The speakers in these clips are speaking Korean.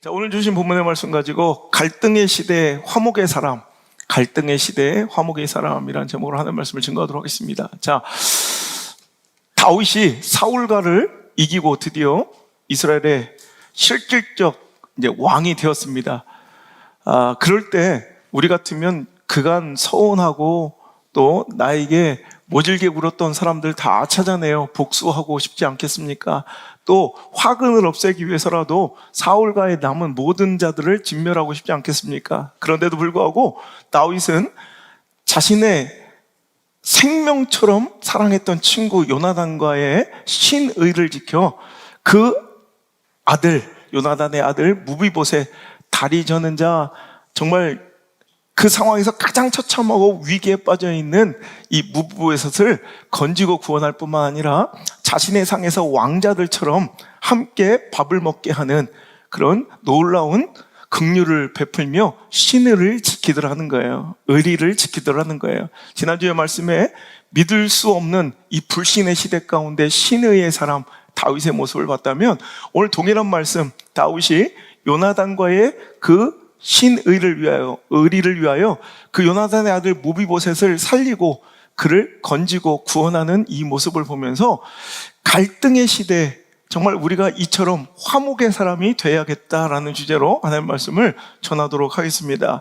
자, 오늘 주신 본문의 말씀 가지고 갈등의 시대 화목의 사람, 갈등의 시대 화목의 사람이라는 제목으로 하는 말씀을 증거하도록 하겠습니다. 자, 다윗이 사울가를 이기고 드디어 이스라엘의 실질적 이제 왕이 되었습니다. 그럴 때 우리 같으면 그간 서운하고 또 나에게 모질게 굴었던 사람들 다 찾아내어 복수하고 싶지 않겠습니까? 또 화근을 없애기 위해서라도 사울가에 남은 모든 자들을 진멸하고 싶지 않겠습니까? 그런데도 불구하고 다윗은 자신의 생명처럼 사랑했던 친구 요나단과의 신의를 지켜 그 아들, 요나단의 아들 무비보셋, 다리 저는 자, 정말 그 상황에서 가장 처참하고 위기에 빠져있는 이 무비보셋을 건지고 구원할 뿐만 아니라 자신의 상에서 왕자들처럼 함께 밥을 먹게 하는 그런 놀라운 긍휼을 베풀며 신의를 지키더라는 거예요. 의리를 지키더라는 거예요. 지난주에 말씀에 믿을 수 없는 이 불신의 시대 가운데 신의의 사람 다윗의 모습을 봤다면, 오늘 동일한 말씀, 다윗이 요나단과의 그 신의를 위하여, 의리를 위하여 그 요나단의 아들 무비보셋을 살리고 그를 건지고 구원하는 이 모습을 보면서 갈등의 시대, 정말 우리가 이처럼 화목의 사람이 돼야겠다라는 주제로 하나님의 말씀을 전하도록 하겠습니다.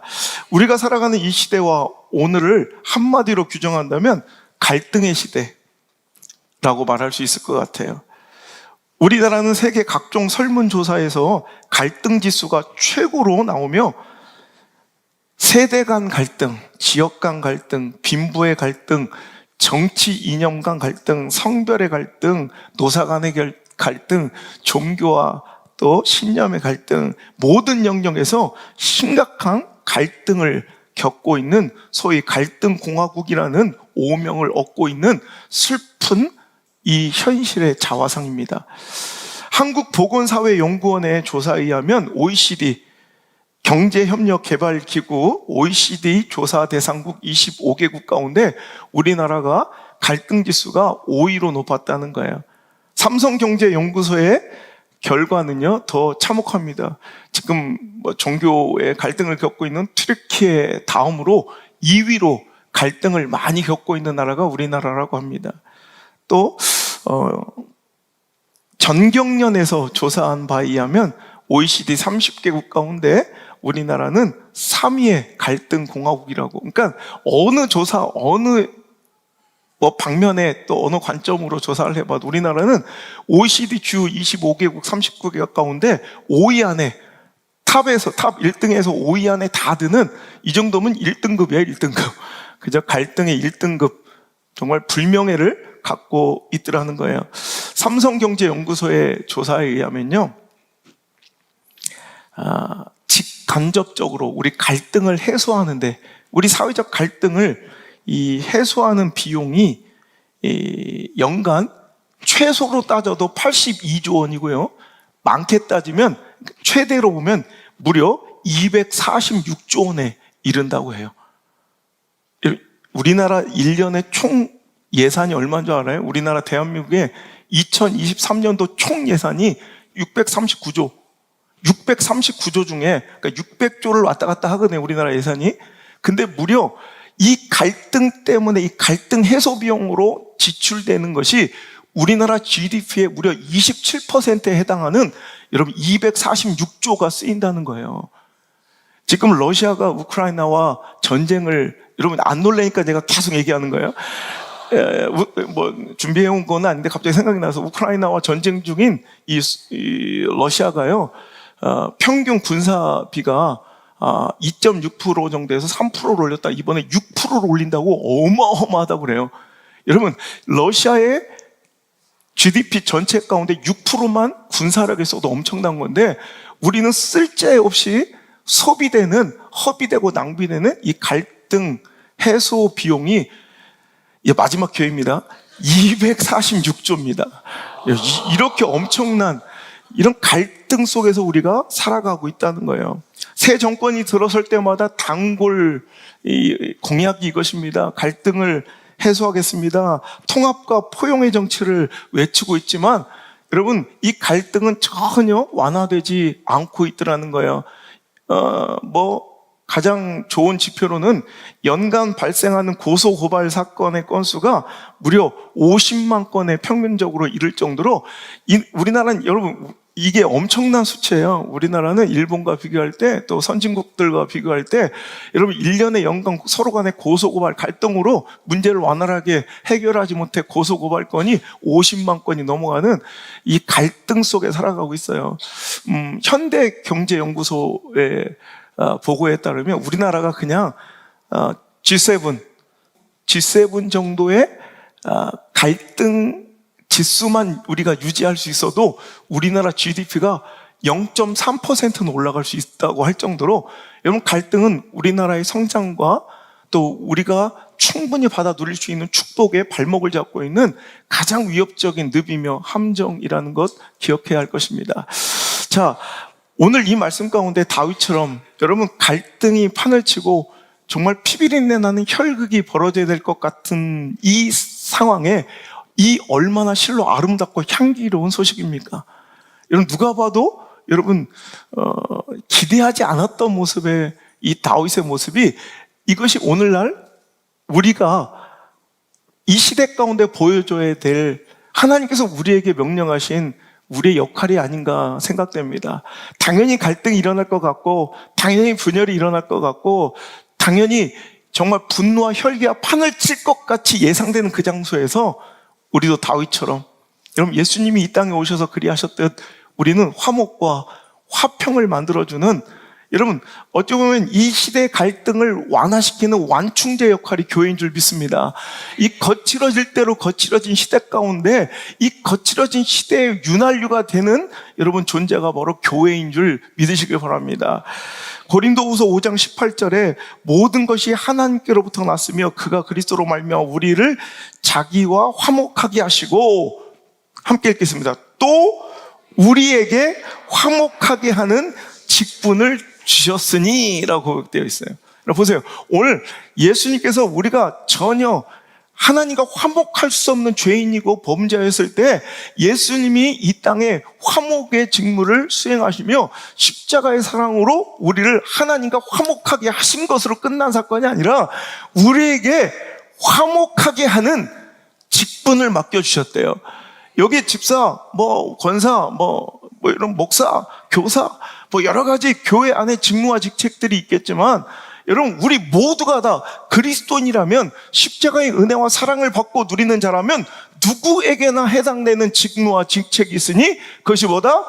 우리가 살아가는 이 시대와 오늘을 한마디로 규정한다면 갈등의 시대라고 말할 수 있을 것 같아요. 우리나라는 세계 각종 설문조사에서 갈등 지수가 최고로 나오며 세대 간 갈등, 지역 간 갈등, 빈부의 갈등, 정치 이념 간 갈등, 성별의 갈등, 노사 간의 갈등, 종교와 또 신념의 갈등, 모든 영역에서 심각한 갈등을 겪고 있는 소위 갈등공화국이라는 오명을 얻고 있는 슬픈 이 현실의 자화상입니다. 한국보건사회연구원의 조사에 의하면 OECD 경제협력개발기구 OECD 조사 대상국 25개국 가운데 우리나라가 갈등지수가 5위로 높았다는 거예요. 삼성경제연구소의 결과는요 더 참혹합니다. 지금 종교의 갈등을 겪고 있는 튀르키예 다음으로 2위로 갈등을 많이 겪고 있는 나라가 우리나라라고 합니다. 또 전경련에서 조사한 바에 의하면 OECD 30개국 가운데 우리나라는 3위의 갈등 공화국이라고. 그러니까 어느 조사, 어느 방면에 또 어느 관점으로 조사를 해봐도 우리나라는 OECD 주 25개국 39개국 가운데 5위 안에, 탑 1등에서 5위 안에 다 드는, 이 정도면 1등급이에요. 1등급. 그저 갈등의 1등급, 정말 불명예를 갖고 있더라는 거예요. 삼성경제연구소의 조사에 의하면요, 직간접적으로 우리 갈등을 해소하는데, 우리 사회적 갈등을 해소하는 비용이 연간 최소로 따져도 82조 원이고요. 많게 따지면, 최대로 보면 무려 246조 원에 이른다고 해요. 우리나라 1년에 총 예산이 얼마인 줄 알아요? 우리나라 대한민국의 2023년도 총 예산이 639조. 639조 중에, 그러니까 600조를 왔다 갔다 하거든요, 우리나라 예산이. 근데 무려 이 갈등 때문에 이 갈등 해소 비용으로 지출되는 것이 우리나라 GDP의 무려 27%에 해당하는, 여러분, 246조가 쓰인다는 거예요. 지금 러시아가 우크라이나와 전쟁을, 여러분 안 놀라니까 제가 계속 얘기하는 거예요. 준비해온 건 아닌데 갑자기 생각이 나서, 우크라이나와 전쟁 중인 이 러시아가요, 평균 군사비가 2.6% 정도에서 3%를 올렸다. 이번에 6%를 올린다고 어마어마하다고 그래요. 여러분, 러시아의 GDP 전체 가운데 6%만 군사력에 써도 엄청난 건데, 우리는 쓸데없이 소비되는, 허비되고 낭비되는 이 갈등 해소 비용이, 마지막 기회입니다, 246조입니다. 이렇게 엄청난 이런 갈등 속에서 우리가 살아가고 있다는 거예요. 새 정권이 들어설 때마다 단골 공약이 이것입니다. 갈등을 해소하겠습니다. 통합과 포용의 정치를 외치고 있지만 여러분, 이 갈등은 전혀 완화되지 않고 있더라는 거예요. 가장 좋은 지표로는 연간 발생하는 고소고발 사건의 건수가 무려 50만 건에 평균적으로 이를 정도로 우리나라는, 여러분, 이게 엄청난 수치예요. 우리나라는 일본과 비교할 때, 또 선진국들과 비교할 때, 여러분 1년에 연간 서로 간의 고소고발 갈등으로 문제를 완화하게 해결하지 못해 고소고발건이 50만 건이 넘어가는 이 갈등 속에 살아가고 있어요. 현대경제연구소의 보고에 따르면 우리나라가 그냥 G7 정도의 갈등 지수만 우리가 유지할 수 있어도 우리나라 GDP가 0.3%는 올라갈 수 있다고 할 정도로, 여러분, 갈등은 우리나라의 성장과 또 우리가 충분히 받아 누릴 수 있는 축복의 발목을 잡고 있는 가장 위협적인 늪이며 함정이라는 것 기억해야 할 것입니다. 자, 오늘 이 말씀 가운데 다윗처럼 여러분 갈등이 판을 치고 정말 피비린내 나는 혈극이 벌어져야 될 것 같은 이 상황에 이 얼마나 실로 아름답고 향기로운 소식입니까? 여러분, 누가 봐도 여러분 기대하지 않았던 모습의 이 다윗의 모습이, 이것이 오늘날 우리가 이 시대 가운데 보여줘야 될 하나님께서 우리에게 명령하신 우리의 역할이 아닌가 생각됩니다. 당연히 갈등이 일어날 것 같고, 당연히 분열이 일어날 것 같고, 당연히 정말 분노와 혈기와 판을 칠 것 같이 예상되는 그 장소에서 우리도 다윗처럼, 여러분, 예수님이 이 땅에 오셔서 그리하셨듯 우리는 화목과 화평을 만들어주는, 여러분, 어찌 보면 이 시대의 갈등을 완화시키는 완충제 역할이 교회인 줄 믿습니다. 이 거칠어질 대로 거칠어진 시대 가운데 이 거칠어진 시대의 윤활유가 되는 여러분 존재가 바로 교회인 줄 믿으시길 바랍니다. 고린도후서 5장 18절에 모든 것이 하나님께로부터 났으며 그가 그리스도로 말미암아 우리를 자기와 화목하게 하시고, 함께 읽겠습니다. 또 우리에게 화목하게 하는 직분을 주셨으니 라고 되어 있어요. 보세요. 오늘 예수님께서 우리가 전혀 하나님과 화목할 수 없는 죄인이고 범죄였을 때 예수님이 이 땅에 화목의 직무를 수행하시며 십자가의 사랑으로 우리를 하나님과 화목하게 하신 것으로 끝난 사건이 아니라 우리에게 화목하게 하는 직분을 맡겨주셨대요. 여기 집사, 권사, 이런 목사, 교사, 여러 가지 교회 안에 직무와 직책들이 있겠지만, 여러분, 우리 모두가 다 그리스도인이라면, 십자가의 은혜와 사랑을 받고 누리는 자라면 누구에게나 해당되는 직무와 직책이 있으니 그것이 뭐다?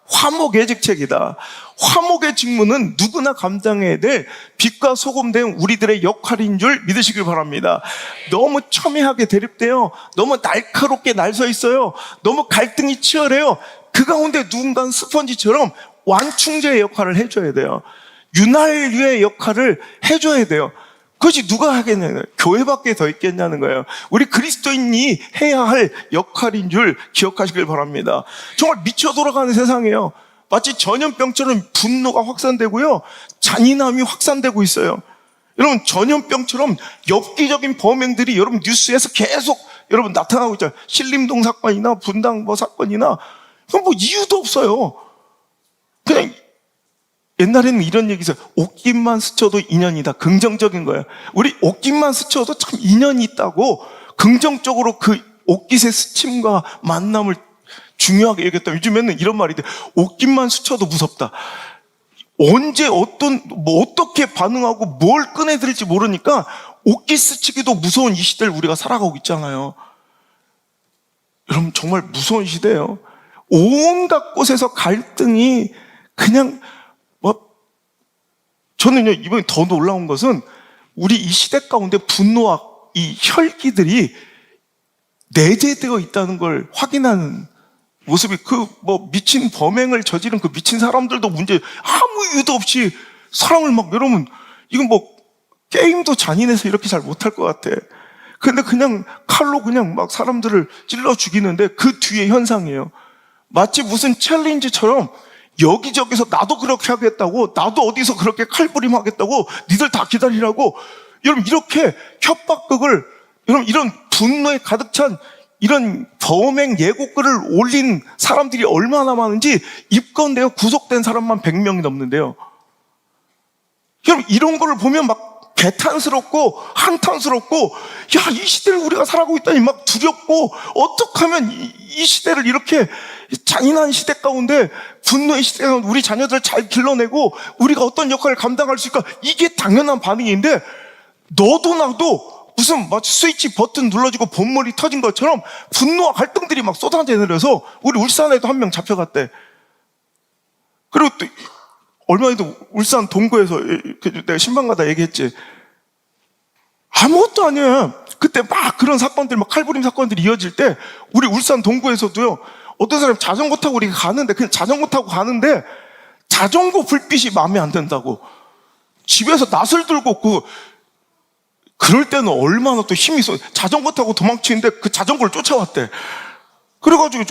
화목의 직책이다. 화목의 직무는 누구나 감당해야 될 빛과 소금 된 우리들의 역할인 줄 믿으시길 바랍니다. 너무 첨예하게 대립돼요. 너무 날카롭게 날서 있어요. 너무 갈등이 치열해요. 그 가운데 누군가는 스펀지처럼 완충제의 역할을 해줘야 돼요. 윤활유의 역할을 해줘야 돼요. 그것이 누가 하겠냐는, 교회밖에 더 있겠냐는 거예요. 우리 그리스도인이 해야 할 역할인 줄 기억하시길 바랍니다. 정말 미쳐 돌아가는 세상이에요. 마치 전염병처럼 분노가 확산되고요, 잔인함이 확산되고 있어요. 여러분, 전염병처럼 엽기적인 범행들이 여러분 뉴스에서 계속 여러분 나타나고 있잖아요. 신림동 사건이나 분당 사건이나, 그건 이유도 없어요. 그냥 옛날에는 이런 얘기 있어요. 옷깃만 스쳐도 인연이다. 긍정적인 거예요. 우리 옷깃만 스쳐도 참 인연이 있다고 긍정적으로 그 옷깃의 스침과 만남을 중요하게 여겼다. 요즘에는 이런 말이 돼. 옷깃만 스쳐도 무섭다. 언제 어떻게 반응하고 뭘 꺼내들지 모르니까 옷깃 스치기도 무서운 이 시대를 우리가 살아가고 있잖아요. 여러분, 정말 무서운 시대예요. 온갖 곳에서 갈등이 그냥 저는요, 이번에 더 놀라운 것은 우리 이 시대 가운데 분노와 이 혈기들이 내재되어 있다는 걸 확인하는 모습이, 미친 범행을 저지른 그 미친 사람들도 문제, 아무 이유도 없이 사람을 여러분, 이건 게임도 잔인해서 이렇게 잘 못할 것 같아. 근데 그냥 칼로 그냥 사람들을 찔러 죽이는데 그 뒤에 현상이에요. 마치 무슨 챌린지처럼 여기저기서 나도 그렇게 하겠다고, 나도 어디서 그렇게 칼부림 하겠다고, 니들 다 기다리라고, 여러분, 이렇게 협박극을, 여러분, 이런 분노에 가득 찬 이런 범행 예고글을 올린 사람들이 얼마나 많은지 입건되어 구속된 사람만 100명이 넘는데요. 여러분, 이런 걸 보면 막 개탄스럽고 한탄스럽고, 야, 이 시대를 우리가 살아가고 있다니 막 두렵고, 어떻게 하면 이 시대를 이렇게 잔인한 시대 가운데, 분노의 시대 가운데 우리 자녀들을 잘 길러내고 우리가 어떤 역할을 감당할 수 있을까? 이게 당연한 반응인데, 너도 나도 무슨 마치 스위치 버튼 눌러지고 본물이 터진 것처럼 분노와 갈등들이 막 쏟아져 내려서 우리 울산에도 한 명 잡혀갔대. 그리고 또 얼마 전에도 울산 동구에서 내가 신방 가다 얘기했지. 아무것도 아니야. 그때 막 그런 사건들, 막 칼부림 사건들이 이어질 때 우리 울산 동구에서도요, 어떤 사람이 자전거 타고 우리가 가는데, 그냥 자전거 타고 가는데 자전거 불빛이 마음에 안 든다고 집에서 낫을 들고 그럴 때는 얼마나 또 힘이 있어. 자전거 타고 도망치는데 그 자전거를 쫓아왔대. 그래가지고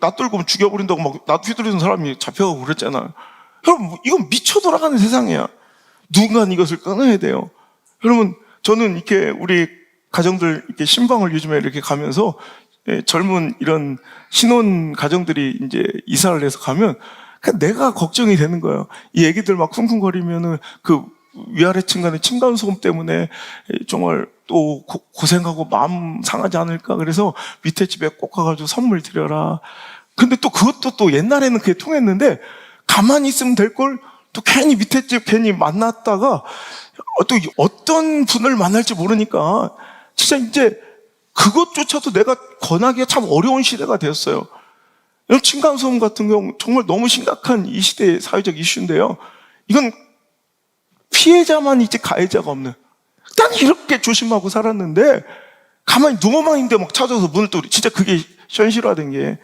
나 들고 죽여버린다고 막 나 휘두르는 사람이 잡혀가고 그랬잖아. 여러분, 이건 미쳐 돌아가는 세상이야. 누군가는 이것을 끊어야 돼요. 여러분, 저는 이렇게 우리 가정들 이렇게 신방을 요즘에 이렇게 가면서 젊은 이런 신혼 가정들이 이제 이사를 해서 가면 그냥 내가 걱정이 되는 거예요. 이 애기들 막 쿵쿵거리면은 그 위아래층 간의 층간소음 때문에 정말 또 고생하고 마음 상하지 않을까. 그래서 밑에 집에 꼭 가가지고 선물 드려라. 근데 또 그것도 또 옛날에는 그게 통했는데, 가만히 있으면 될 걸 또 괜히 밑에 집 괜히 만났다가 또 어떤 분을 만날지 모르니까 진짜 이제 그것조차도 내가 권하기가 참 어려운 시대가 되었어요. 층간소음 같은 경우 정말 너무 심각한 이 시대의 사회적 이슈인데요. 이건 피해자만 있지 가해자가 없는. 난 이렇게 조심하고 살았는데 가만히 누워만 있는데 막 찾아서 문을 또, 진짜 그게 현실화된 게,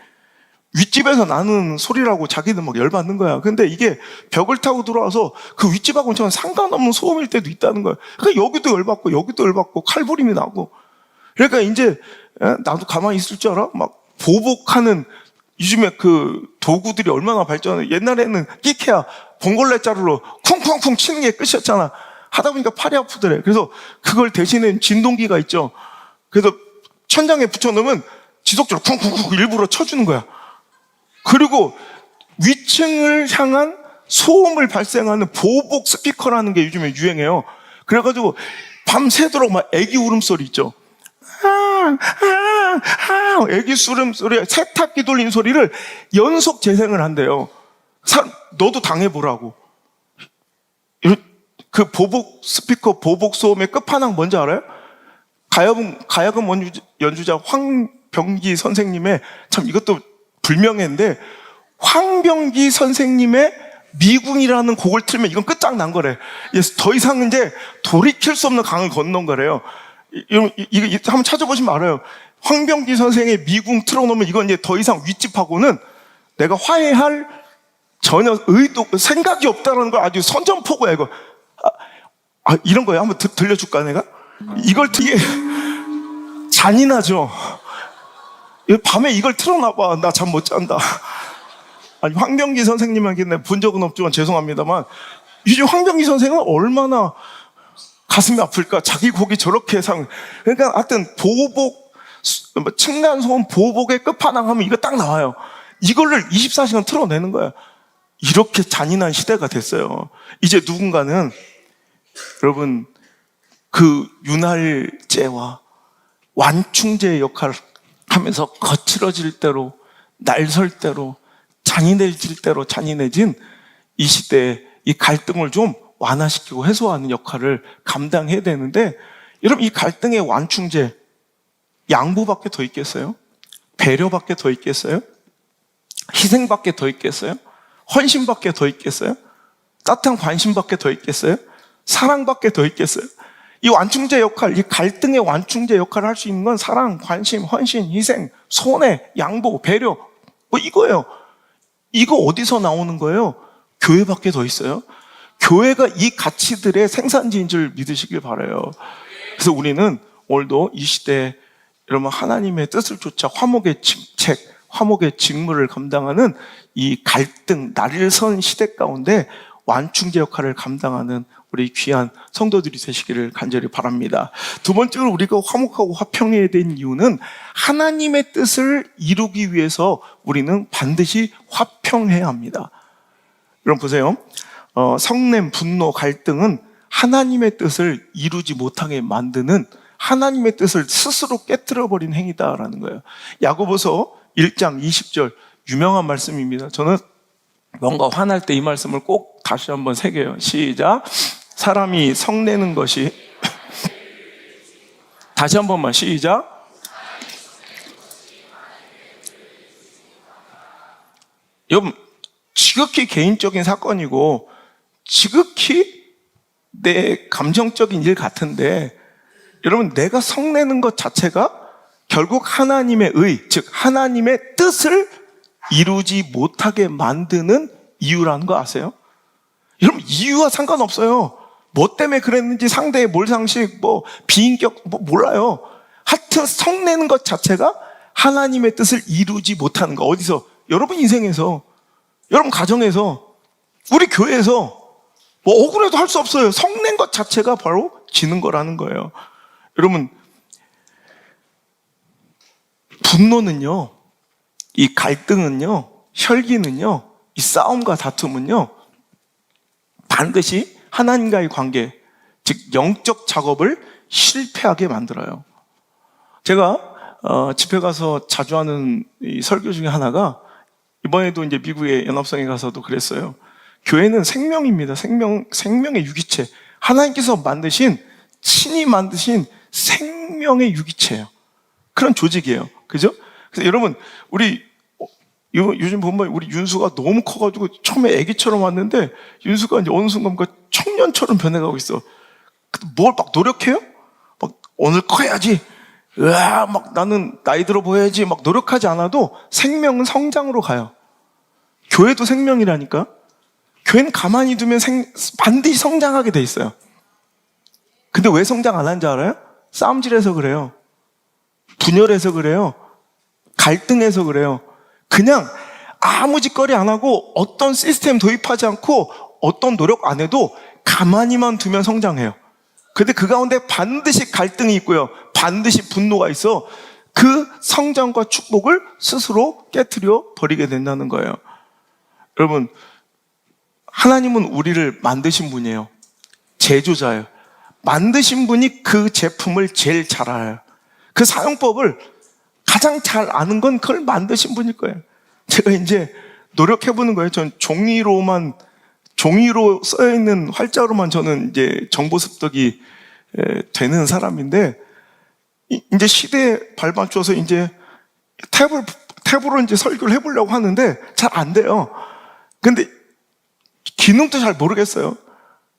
윗집에서 나는 소리라고 자기는 막 열받는 거야. 근데 이게 벽을 타고 들어와서 그 윗집하고는 전혀 상관없는 소음일 때도 있다는 거야. 그러니까 여기도 열받고 여기도 열받고 칼부림이 나고. 그러니까 이제 나도 가만히 있을 줄 알아? 막 보복하는, 요즘에 그 도구들이 얼마나 발전해. 옛날에는 끼케야 봉골레 자루로 쿵쿵쿵 치는 게 끝이었잖아. 하다 보니까 팔이 아프더래. 그래서 그걸 대신에 진동기가 있죠. 그래서 천장에 붙여놓으면 지속적으로 쿵쿵쿵 일부러 쳐주는 거야. 그리고 위층을 향한 소음을 발생하는 보복 스피커라는 게 요즘에 유행해요. 그래가지고 밤새도록 막 애기 울음소리 있죠. 애기 울음소리, 세탁기 돌린 소리를 연속 재생을 한대요. 너도 당해보라고. 그 보복 스피커, 보복 소음의 끝판왕 뭔지 알아요? 가야금 연주자 황병기 선생님의, 참 이것도 불명예인데, 황병기 선생님의 미궁이라는 곡을 틀면 이건 끝장난 거래. 더 이상 이제 돌이킬 수 없는 강을 건넌 거래요. 이거 한번 찾아보시면 알아요. 황병기 선생의 미궁 틀어놓으면 이건 이제 더 이상 윗집하고는 내가 화해할 전혀 생각이 없다는 걸 아주 선전포고야, 이거. 이런 거예요. 한번 들려줄까, 내가? 이걸 되게 잔인하죠? 밤에 이걸 틀어놔봐. 나 잠 못 잔다. 아니, 황병기 선생님에게 내가 본 적은 없지만 죄송합니다만, 요즘 황병기 선생은 얼마나 가슴이 아플까? 자기 곡이 저렇게 그러니까 하여튼 보복, 층간소음 보복의 끝판왕 하면 이거 딱 나와요. 이거를 24시간 틀어내는 거야. 이렇게 잔인한 시대가 됐어요. 이제 누군가는, 여러분, 그 윤활제와 완충제의 역할을 하면서 거칠어질 대로, 날설 대로, 잔인해질 대로 잔인해진 이 시대에 이 갈등을 좀 완화시키고 해소하는 역할을 감당해야 되는데, 여러분, 이 갈등의 완충제, 양보밖에 더 있겠어요? 배려밖에 더 있겠어요? 희생밖에 더 있겠어요? 헌신밖에 더 있겠어요? 따뜻한 관심밖에 더 있겠어요? 사랑밖에 더 있겠어요? 이 완충제 역할, 이 갈등의 완충제 역할을 할 수 있는 건 사랑, 관심, 헌신, 희생, 손해, 양보, 배려, 이거예요. 이거 어디서 나오는 거예요? 교회밖에 더 있어요? 교회가 이 가치들의 생산지인 줄 믿으시길 바라요. 그래서 우리는 오늘도 이 시대에 여러분 하나님의 뜻을 쫓아 화목의 직책, 화목의 직무를 감당하는 이 갈등, 날선 시대 가운데 완충제 역할을 감당하는 우리 귀한 성도들이 되시기를 간절히 바랍니다. 두 번째로 우리가 화목하고 화평해야 되는 이유는 하나님의 뜻을 이루기 위해서 우리는 반드시 화평해야 합니다. 여러분 보세요. 성냄, 분노, 갈등은 하나님의 뜻을 이루지 못하게 만드는 하나님의 뜻을 스스로 깨트려버린 행위다라는 거예요. 야고보서 1장 20절 유명한 말씀입니다. 저는 뭔가 화날 때 이 말씀을 꼭 다시 한번 새겨요. 시작. 사람이 성내는 것이 다시 한 번만 시작. 여러분 지극히 개인적인 사건이고 지극히 내 감정적인 일 같은데 여러분 내가 성내는 것 자체가 결국 하나님의 의, 즉 하나님의 뜻을 이루지 못하게 만드는 이유라는 거 아세요? 여러분 이유와 상관없어요. 뭐 때문에 그랬는지 상대의 몰상식, 비인격 몰라요. 하여튼 성내는 것 자체가 하나님의 뜻을 이루지 못하는 거. 어디서? 여러분 인생에서, 여러분 가정에서, 우리 교회에서 억울해도 할 수 없어요. 성낸 것 자체가 바로 지는 거라는 거예요. 여러분 분노는요, 이 갈등은요, 혈기는요, 이 싸움과 다툼은요 반드시 하나님과의 관계, 즉 영적 작업을 실패하게 만들어요. 제가 집회 가서 자주 하는 이 설교 중에 하나가 이번에도 이제 미국의 연합성에 가서도 그랬어요. 교회는 생명입니다. 생명의 유기체. 하나님께서 만드신, 친히 만드신 생명의 유기체예요. 그런 조직이에요. 그죠? 그래서 여러분, 우리 요즘 보면 우리 윤수가 너무 커가지고 처음에 아기처럼 왔는데 윤수가 이제 어느 순간부터 청년처럼 변해가고 있어. 뭘 막 노력해요? 막 오늘 커야지. 막 나는 나이 들어 보여야지. 막 노력하지 않아도 생명은 성장으로 가요. 교회도 생명이라니까. 교회는 가만히 두면 반드시 성장하게 돼 있어요. 근데 왜 성장 안 하는지 알아요? 싸움질해서 그래요. 분열해서 그래요. 갈등해서 그래요. 그냥 아무 짓거리 안 하고 어떤 시스템 도입하지 않고 어떤 노력 안 해도 가만히만 두면 성장해요. 근데 그 가운데 반드시 갈등이 있고요. 반드시 분노가 있어. 그 성장과 축복을 스스로 깨트려 버리게 된다는 거예요. 여러분, 하나님은 우리를 만드신 분이에요. 제조자예요. 만드신 분이 그 제품을 제일 잘 알아요. 그 사용법을 가장 잘 아는 건 그걸 만드신 분일 거예요. 제가 이제 노력해보는 거예요. 전 종이로 써있는 활자로만 저는 이제 정보 습득이 되는 사람인데, 이제 시대에 발맞춰서 이제 탭으로 이제 설교를 해보려고 하는데 잘 안 돼요. 근데 기능도 잘 모르겠어요.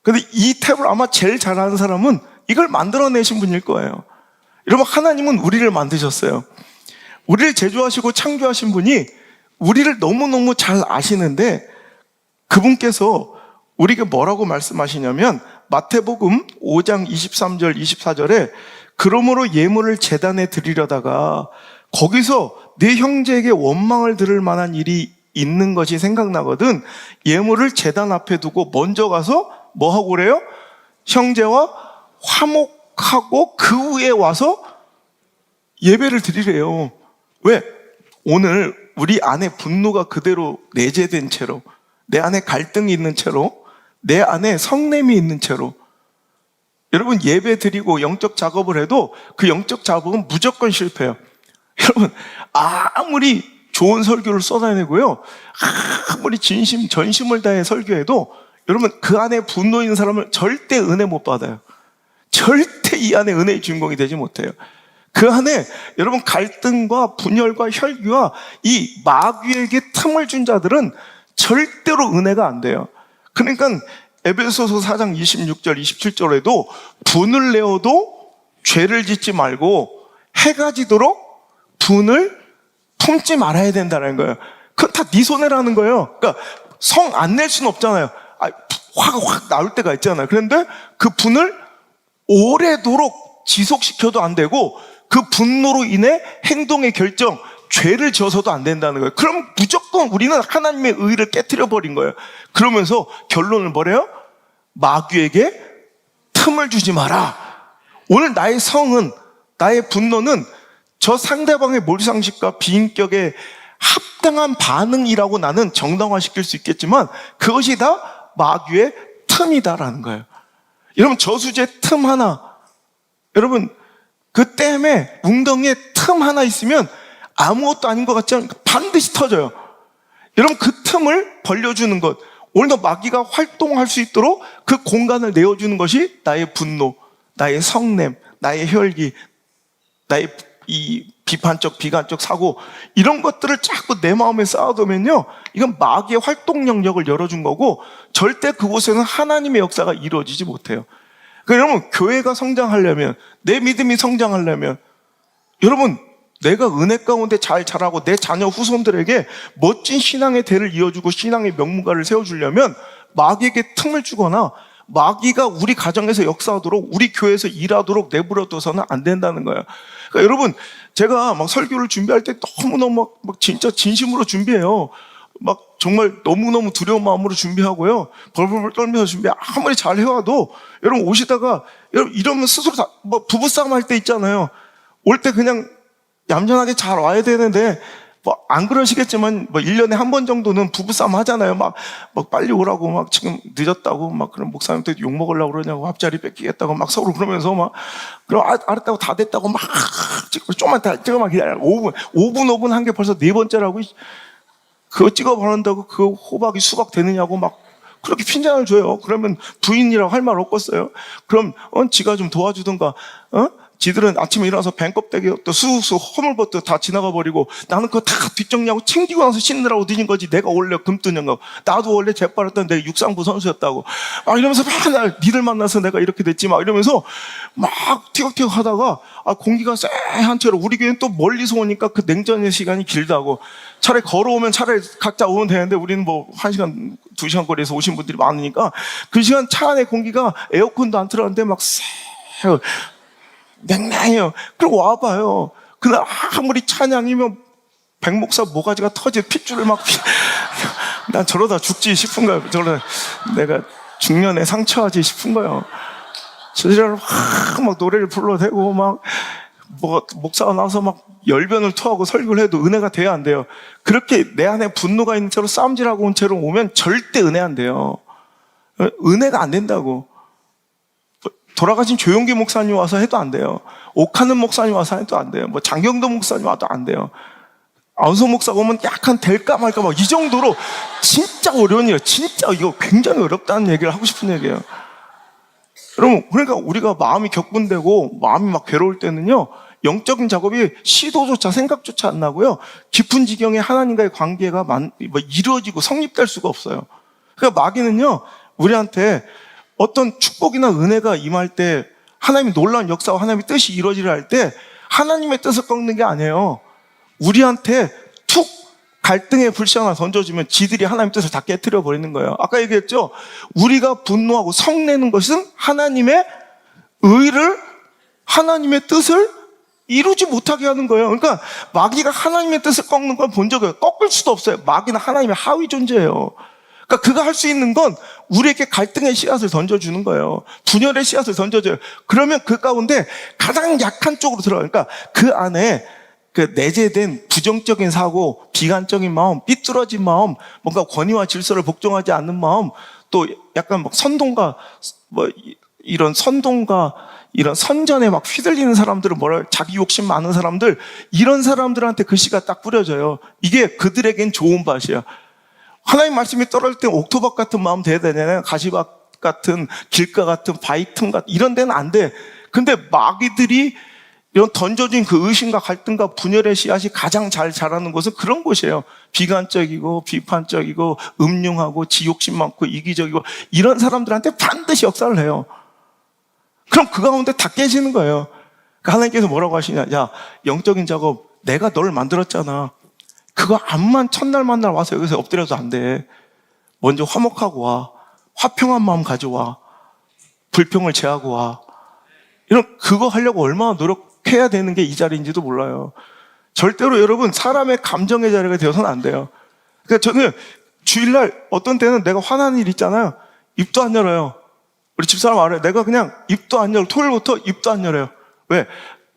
근데 이 탭을 아마 제일 잘하는 사람은 이걸 만들어내신 분일 거예요. 여러분, 하나님은 우리를 만드셨어요. 우리를 제조하시고 창조하신 분이 우리를 너무너무 잘 아시는데 그분께서 우리에게 뭐라고 말씀하시냐면 마태복음 5장 23절 24절에 그러므로 예물을 제단에 드리려다가 거기서 네 형제에게 원망을 들을 만한 일이 있는 것이 생각나거든 예물을 제단 앞에 두고 먼저 가서 뭐 하고 그래요? 형제와 화목하고 그 후에 와서 예배를 드리래요. 왜? 오늘 우리 안에 분노가 그대로 내재된 채로, 내 안에 갈등이 있는 채로, 내 안에 성냄이 있는 채로 여러분 예배 드리고 영적 작업을 해도 그 영적 작업은 무조건 실패해요. 여러분 아무리 좋은 설교를 쏟아내고요, 아무리 진심 전심을 다해 설교해도 여러분 그 안에 분노 있는 사람은 절대 은혜 못 받아요. 절대 이 안에 은혜의 주인공이 되지 못해요. 그 안에 여러분 갈등과 분열과 혈기와 이 마귀에게 틈을 준 자들은 절대로 은혜가 안 돼요. 그러니까 에베소서 4장 26절 27절에도 분을 내어도 죄를 짓지 말고 해가 지도록 분을 품지 말아야 된다는 거예요. 그건 다 네 손해라는 거예요. 그러니까 성 안 낼 수는 없잖아요. 화가 확 나올 때가 있잖아요. 그런데 그 분을 오래도록 지속시켜도 안 되고 그 분노로 인해 행동의 결정, 죄를 지어서도 안 된다는 거예요. 그럼 무조건 우리는 하나님의 의를 깨트려 버린 거예요. 그러면서 결론을 뭐래요? 마귀에게 틈을 주지 마라. 오늘 나의 성은, 나의 분노는 저 상대방의 몰상식과 비인격에 합당한 반응이라고 나는 정당화시킬 수 있겠지만 그것이 다 마귀의 틈이다라는 거예요. 여러분, 저수지에 틈 하나, 여러분 그 댐에 웅덩이에 틈 하나 있으면 아무것도 아닌 것 같지 않습니까? 반드시 터져요. 여러분, 그 틈을 벌려주는 것, 오늘도 마귀가 활동할 수 있도록 그 공간을 내어주는 것이 나의 분노, 나의 성냄, 나의 혈기, 나의 이 비판적, 비관적 사고, 이런 것들을 자꾸 내 마음에 쌓아두면요, 이건 마귀의 활동 영역을 열어준 거고 절대 그곳에는 하나님의 역사가 이루어지지 못해요. 그러니까 여러분, 교회가 성장하려면, 내 믿음이 성장하려면, 여러분, 내가 은혜 가운데 잘 자라고 내 자녀 후손들에게 멋진 신앙의 대를 이어주고 신앙의 명문가를 세워주려면 마귀에게 틈을 주거나 마귀가 우리 가정에서 역사하도록, 우리 교회에서 일하도록 내버려둬서는 안 된다는 거예요. 그러니까 여러분, 제가 막 설교를 준비할 때 너무너무 막 진짜 진심으로 준비해요. 막 정말 너무너무 두려운 마음으로 준비하고요. 벌벌벌 떨면서 아무리 잘 해와도 여러분 오시다가 여러분 이러면 스스로 다 뭐 부부싸움 할 때 있잖아요. 올 때 그냥 얌전하게 잘 와야 되는데 뭐 안 그러시겠지만 뭐 1년에 한 번 정도는 부부싸움 하잖아요. 막 빨리 오라고, 막 지금 늦었다고, 막 그럼 목사님한테 욕 먹으려고 그러냐고, 앞자리 뺏기겠다고 막 서로 그러면서 막 그럼 알았다고 다 됐다고 막 조금만 기다려. 5분 한 게 벌써 4번째라고. 그거 찍어 바른다고 그 호박이 수박 되느냐고 막 그렇게 핀잔을 줘요. 그러면 부인이라고 할 말 없겠어요? 그럼 지가 좀 도와주든가. 지들은 아침에 일어나서 뱅껍데기 또 수수 허물벗도 다 지나가 버리고 나는 그거 다 뒷정리하고 챙기고 나서 씻느라고 늦은 거지. 내가 원래 금뜨냐고. 나도 원래 재빨았던 내가 육상부 선수였다고. 이러면서 맨날 니들 만나서 내가 이렇게 됐지 막 이러면서 막 티격태격 하다가 공기가 쎄한 채로, 우리 교회는 또 멀리서 오니까 그 냉전의 시간이 길다고. 차라리 걸어오면 차라리 각자 오면 되는데 우리는 뭐 1시간, 2시간 거리에서 오신 분들이 많으니까 그 시간 차 안에 공기가 에어컨도 안 틀었는데 막 쎄 냉랭해요. 그리고 와봐요. 그날 아무리 찬양이면 백목사 모가지가 터지 핏줄을 막 난 저러다 죽지 싶은 거예요. 저러다 내가 중년에 상처하지 싶은 거예요. 저지랄 막 노래를 불러대고 막 목사가 나와서 막 열변을 토하고 설교를 해도 은혜가 돼야 안 돼요. 그렇게 내 안에 분노가 있는 채로 싸움질하고 온 채로 오면 절대 은혜 안 돼요. 은혜가 안 된다고. 돌아가신 조용기 목사님 와서 해도 안 돼요. 옥하는 목사님 와서 해도 안 돼요. 뭐 장경도 목사님 와도 안 돼요. 안소 목사가 오면 약간 될까 말까 막 이 정도로 진짜 어려운 일이에요. 진짜 이거 굉장히 어렵다는 얘기를 하고 싶은 얘기예요. 여러분, 그러니까 우리가 마음이 격분되고 마음이 막 괴로울 때는요, 영적인 작업이 시도조차 생각조차 안 나고요, 깊은 지경의 하나님과의 관계가 이루어지고 성립될 수가 없어요. 그러니까 마귀는요, 우리한테 어떤 축복이나 은혜가 임할 때, 하나님의 놀라운 역사와 하나님의 뜻이 이루어지려 할 때 하나님의 뜻을 꺾는 게 아니에요. 우리한테 툭 갈등의 불씨 하나 던져주면 지들이 하나님의 뜻을 다 깨트려 버리는 거예요. 아까 얘기했죠? 우리가 분노하고 성내는 것은 하나님의 의를, 하나님의 뜻을 이루지 못하게 하는 거예요. 그러니까 마귀가 하나님의 뜻을 꺾는 걸 본 적이 없어요. 꺾을 수도 없어요. 마귀는 하나님의 하위 존재예요. 그러니까 그가 할 수 있는 건 우리에게 갈등의 씨앗을 던져주는 거예요. 분열의 씨앗을 던져줘요. 그러면 그 가운데 가장 약한 쪽으로 들어가요. 그러니까 그 안에 그 내재된 부정적인 사고, 비관적인 마음, 삐뚤어진 마음, 뭔가 권위와 질서를 복종하지 않는 마음, 또 약간 막 선동과 이런 선전에 막 휘둘리는 사람들은 자기 욕심 많은 사람들, 이런 사람들한테 그 씨가 딱 뿌려져요. 이게 그들에겐 좋은 밭이야. 하나님 말씀이 떨어질 때 옥토박 같은 마음 돼야 되잖아요. 가시밭 같은, 길가 같은, 바위 틈 같은 이런 데는 안 돼. 근데 마귀들이 이런 던져진 그 의심과 갈등과 분열의 씨앗이 가장 잘 자라는 곳은 그런 곳이에요. 비관적이고 비판적이고 음흉하고 지욕심 많고 이기적이고 이런 사람들한테 반드시 역사를 해요. 그럼 그 가운데 다 깨지는 거예요. 그러니까 하나님께서 뭐라고 하시냐? 야, 영적인 작업, 내가 너를 만들었잖아. 그거 암만 첫날 만날 와서 여기서 엎드려도 안 돼. 먼저 화목하고 와. 화평한 마음 가져와. 불평을 제하고 와. 그거 하려고 얼마나 노력해야 되는 게 이 자리인지도 몰라요. 절대로 여러분 사람의 감정의 자리가 되어서는 안 돼요. 그러니까 저는 주일날 어떤 때는 내가 화나는 일 있잖아요. 입도 안 열어요. 우리 집사람 알아요. 내가 그냥 입도 안 열고 토요일부터 입도 안 열어요. 왜?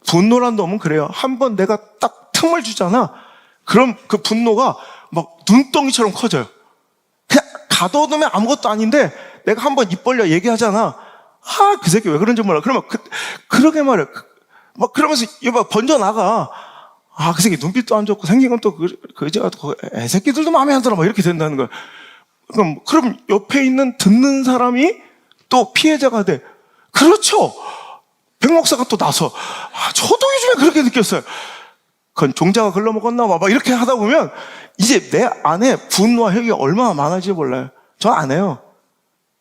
분노란 놈은 그래요. 한번 내가 딱 틈을 주잖아. 그럼 그 분노가 막 눈덩이처럼 커져요. 그냥 가둬두면 아무것도 아닌데 내가 한번 입 벌려 얘기하잖아. 그 새끼 왜 그런지 몰라. 그러면 그러게 말이야. 막 그러면서 막 번져나가. 그 새끼 눈빛도 안 좋고 생긴 건 또 애새끼들도 마음에 안 들어. 막 이렇게 된다는 거야. 그럼 옆에 있는 듣는 사람이 또 피해자가 돼. 그렇죠. 백 목사가 또 나서 저도 요즘에 그렇게 느꼈어요. 그건 종자가 글러먹었나 봐. 막 이렇게 하다 보면 이제 내 안에 분노와 혈기가 얼마나 많아질지 몰라요. 저 안 해요.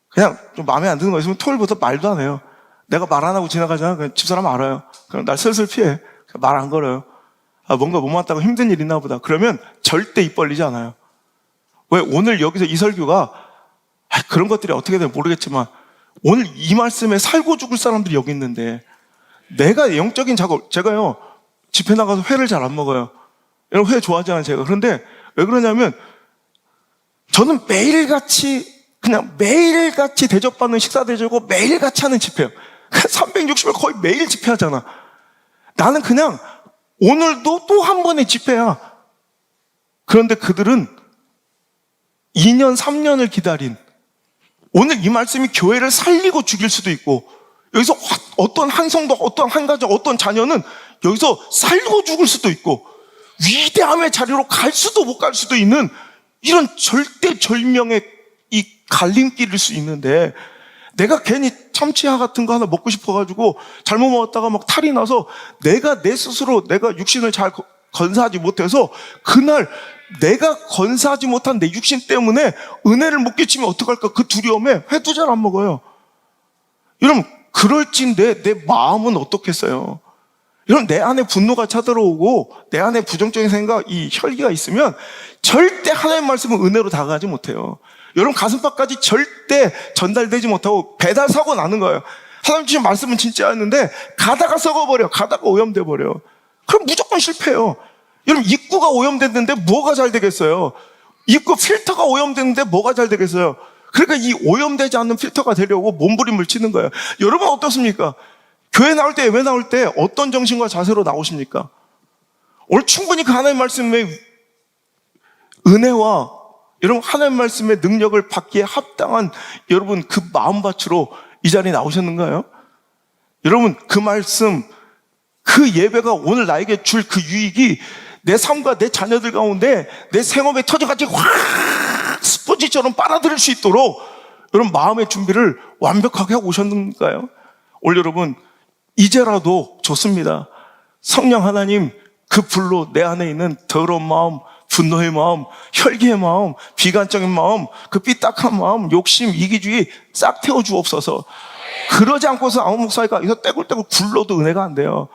그냥 좀 마음에 안 드는 거 있으면 토요일부터 말도 안 해요. 내가 말 안 하고 지나가잖아. 그냥 집사람 알아요. 그럼 날 슬슬 피해. 말 안 걸어요. 뭔가 못마땅하고 힘든 일 있나 보다. 그러면 절대 입 벌리지 않아요. 왜? 오늘 여기서 이 설교가 그런 것들이 어떻게 되면 모르겠지만 오늘 이 말씀에 살고 죽을 사람들이 여기 있는데 내가 영적인 작업, 제가요 집회 나가서 회를 잘 안 먹어요. 여러분 회 좋아하잖아요 제가. 그런데 왜 그러냐면 저는 매일같이 대접받는 식사 대접고 매일같이 하는 집회예요. 360일 거의 매일 집회하잖아. 나는 그냥 오늘도 또 한 번의 집회야. 그런데 그들은 2년, 3년을 기다린 오늘 이 말씀이 교회를 살리고 죽일 수도 있고 여기서 어떤 한 성도, 어떤 한 가정, 어떤 자녀는 여기서 살고 죽을 수도 있고 위대함의 자리로 갈 수도 못 갈 수도 있는 이런 절대절명의 이 갈림길일 수 있는데 내가 괜히 참치야 같은 거 하나 먹고 싶어가지고 잘못 먹었다가 막 탈이 나서 내가 내 스스로 내가 육신을 잘 건사하지 못해서 그날 내가 건사하지 못한 내 육신 때문에 은혜를 못 끼치면 어떡할까 그 두려움에 회도 잘 안 먹어요. 여러분 그럴진데 내 마음은 어떻겠어요? 여러분 내 안에 분노가 쳐들어오고 내 안에 부정적인 생각, 이 혈기가 있으면 절대 하나님의 말씀은 은혜로 다가가지 못해요. 여러분 가슴팍까지 절대 전달되지 못하고 배달 사고 나는 거예요. 하나님 주신 말씀은 진짜였는데 가다가 썩어버려. 가다가 오염돼 버려. 그럼 무조건 실패해요. 여러분 입구가 오염됐는데 뭐가 잘 되겠어요? 입구 필터가 오염됐는데 뭐가 잘 되겠어요? 그러니까 이 오염되지 않는 필터가 되려고 몸부림을 치는 거예요. 여러분 어떻습니까? 교회 나올 때, 예배 나올 때 어떤 정신과 자세로 나오십니까? 오늘 충분히 그 하나님의 말씀의 은혜와 여러분 하나님의 말씀의 능력을 받기에 합당한 여러분 그 마음밭으로 이 자리에 나오셨는가요? 여러분 그 말씀, 그 예배가 오늘 나에게 줄 그 유익이 내 삶과 내 자녀들 가운데 내 생업에 터져같이 확 스포지처럼 빨아들일 수 있도록 여러분 마음의 준비를 완벽하게 하고 오셨는가요? 오늘 여러분 이제라도 좋습니다. 성령 하나님 그 불로 내 안에 있는 더러운 마음, 분노의 마음, 혈기의 마음, 비관적인 마음, 그 삐딱한 마음, 욕심, 이기주의 싹 태워주옵소서. 그러지 않고서 아무 목사가 여기서 떼굴떼굴 굴러도 은혜가 안 돼요.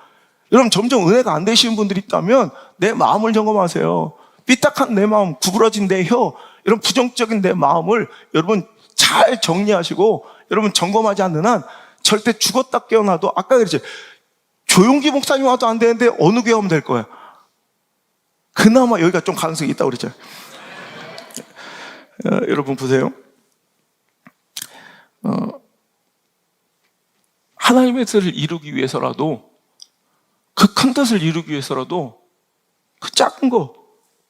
여러분 점점 은혜가 안 되시는 분들이 있다면 내 마음을 점검하세요. 삐딱한 내 마음, 구부러진 내 혀, 이런 부정적인 내 마음을 여러분 잘 정리하시고 여러분 점검하지 않는 한 절대 죽었다 깨어나도 아까 그랬죠. 조용기 목사님 와도 안 되는데 어느 교회 오면 될 거야. 그나마 여기가 좀 가능성이 있다고 그랬죠. 여러분 보세요. 하나님의 뜻을 이루기 위해서라도 그 큰 뜻을 이루기 위해서라도 그 작은 거,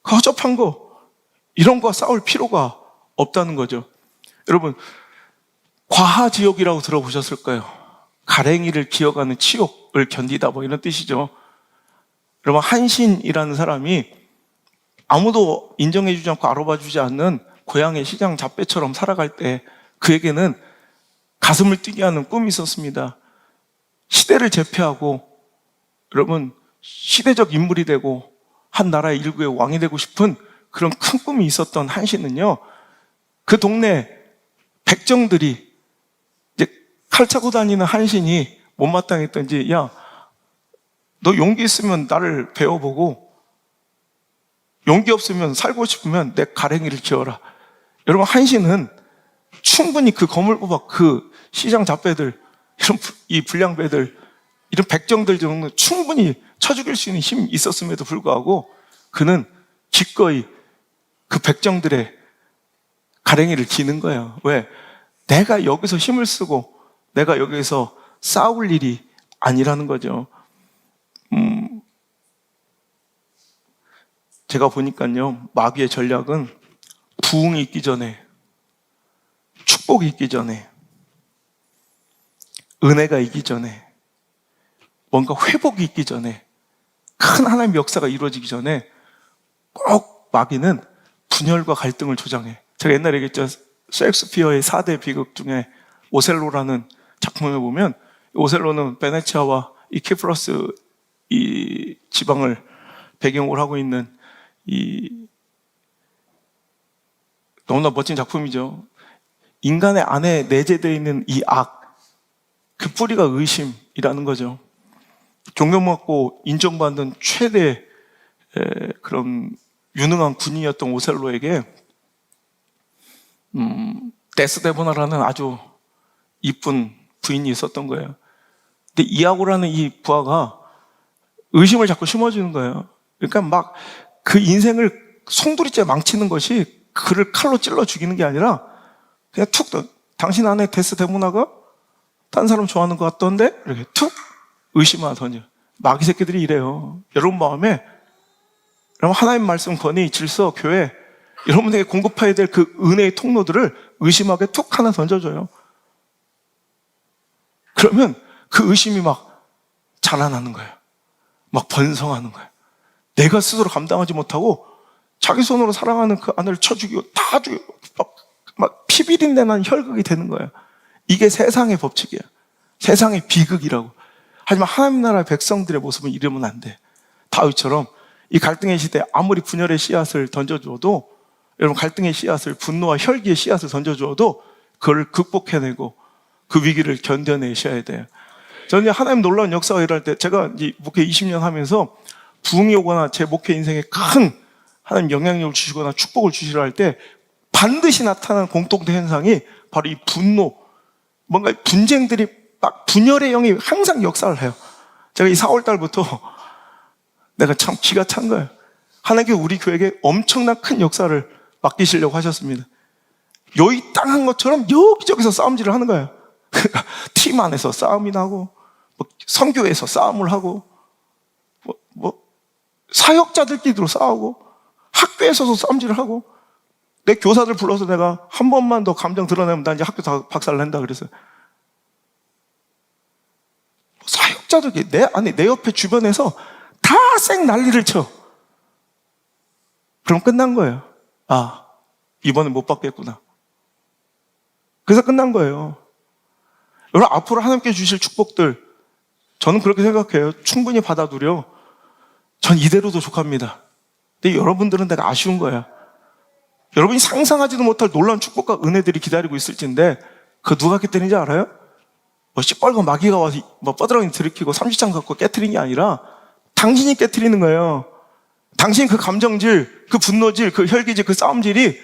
그 허접한 거 이런 거와 싸울 필요가 없다는 거죠. 여러분 과하지옥이라고 들어보셨을까요? 가랭이를 기어가는 치욕을 견디다 뭐 이런 뜻이죠. 여러분 한신이라는 사람이 아무도 인정해주지 않고 알아봐주지 않는 고향의 시장 잡배처럼 살아갈 때 그에게는 가슴을 뛰게 하는 꿈이 있었습니다. 시대를 제패하고 여러분 시대적 인물이 되고 한 나라의 일국의 왕이 되고 싶은 그런 큰 꿈이 있었던 한신은요, 그 동네 백정들이 이제 칼 차고 다니는 한신이 못마땅했던지 야, 너 용기 있으면 나를 배워보고 용기 없으면 살고 싶으면 내 가랭이를 기어라. 여러분 한신은 충분히 그 거물보박 그 시장 잡배들, 이런 이 불량배들, 이런 백정들 정도는 충분히 쳐 죽일 수 있는 힘이 있었음에도 불구하고 그는 기꺼이 그 백정들의 가랭이를 기는 거예요. 왜? 내가 여기서 힘을 쓰고 내가 여기서 싸울 일이 아니라는 거죠. 제가 보니까요, 마귀의 전략은 부흥이 있기 전에, 축복이 있기 전에, 은혜가 있기 전에, 뭔가 회복이 있기 전에, 큰 하나님의 역사가 이루어지기 전에 꼭 마귀는 분열과 갈등을 조장해. 제가 옛날에 얘기했죠. 셰익스피어의 4대 비극 중에 오셀로라는 작품을 보면, 오셀로는 베네치아와 이 키프러스 이 지방을 배경으로 하고 있는 너무나 멋진 작품이죠. 인간의 안에 내재되어 있는 이 악, 그 뿌리가 의심이라는 거죠. 존경받고 인정받는 최대 그런 유능한 군인이었던 오셀로에게 데스데모나라는 아주 이쁜 부인이 있었던 거예요. 근데 이아고라는 이 부하가 의심을 자꾸 심어주는 거예요. 그러니까 막 그 인생을 송두리째 망치는 것이 그를 칼로 찔러 죽이는 게 아니라 그냥 툭, 당신 안에 데스데모나가 딴 사람 좋아하는 것 같던데? 이렇게 툭 의심 하나 던져. 마귀 새끼들이 이래요. 여러분 마음에, 여러분 하나님 말씀, 권위, 질서, 교회, 여러분에게 공급해야 될 그 은혜의 통로들을 의심하게 툭 하나 던져줘요. 그러면 그 의심이 막 자라나는 거예요. 막 번성하는 거예요. 내가 스스로 감당하지 못하고 자기 손으로 사랑하는 그 아내를 쳐 죽이고 다 죽이고 막 피비린내 나는 혈극이 되는 거예요. 이게 세상의 법칙이에요. 세상의 비극이라고. 하지만 하나님 나라의 백성들의 모습은 이러면 안 돼. 다윗처럼 이 갈등의 시대에 아무리 분열의 씨앗을 던져주어도, 여러분 갈등의 씨앗을, 분노와 혈기의 씨앗을 던져주어도 그걸 극복해내고 그 위기를 견뎌내셔야 돼요. 저는 하나님 놀라운 역사가 일어날 때, 제가 이제 목회 20년 하면서 부흥이 오거나 제 목회 인생에 큰 하나님 영향력을 주시거나 축복을 주시려 할 때 반드시 나타나는 공통된 현상이 바로 이 분노, 뭔가 분쟁들이 막 분열의 영이 항상 역사를 해요. 제가 이 4월 달부터 내가 참 기가 찬 거예요. 하나님께 우리 교회에게 엄청난 큰 역사를 맡기시려고 하셨습니다. 여기 땅한 것처럼 여기저기서 싸움질을 하는 거예요. 그러니까 팀 안에서 싸움이 나고, 선교에서 싸움을 하고, 사역자들끼리도 싸우고, 학교에서도 싸움질을 하고, 내 교사들 불러서 내가 한 번만 더 감정 드러내면 나 이제 학교 다 박살낸다 그랬어요. 사역자들끼리 내 옆에 주변에서 다 쌩 난리를 쳐. 그럼 끝난 거예요. 아, 이번엔 못 받겠구나. 그래서 끝난 거예요. 여러분, 앞으로 하나님께 주실 축복들, 저는 그렇게 생각해요. 충분히 받아두려. 전 이대로도 족합니다. 근데 여러분들은 내가 아쉬운 거야. 여러분이 상상하지도 못할 놀라운 축복과 은혜들이 기다리고 있을진데, 그 누가 깨뜨리는지 알아요? 시뻘건 마귀가 와서 뻐드렁이 들이키고 삼시창 갖고 깨뜨린 게 아니라 당신이 깨뜨리는 거예요. 당신 그 감정질, 그 분노질, 그 혈기질, 그 싸움질이,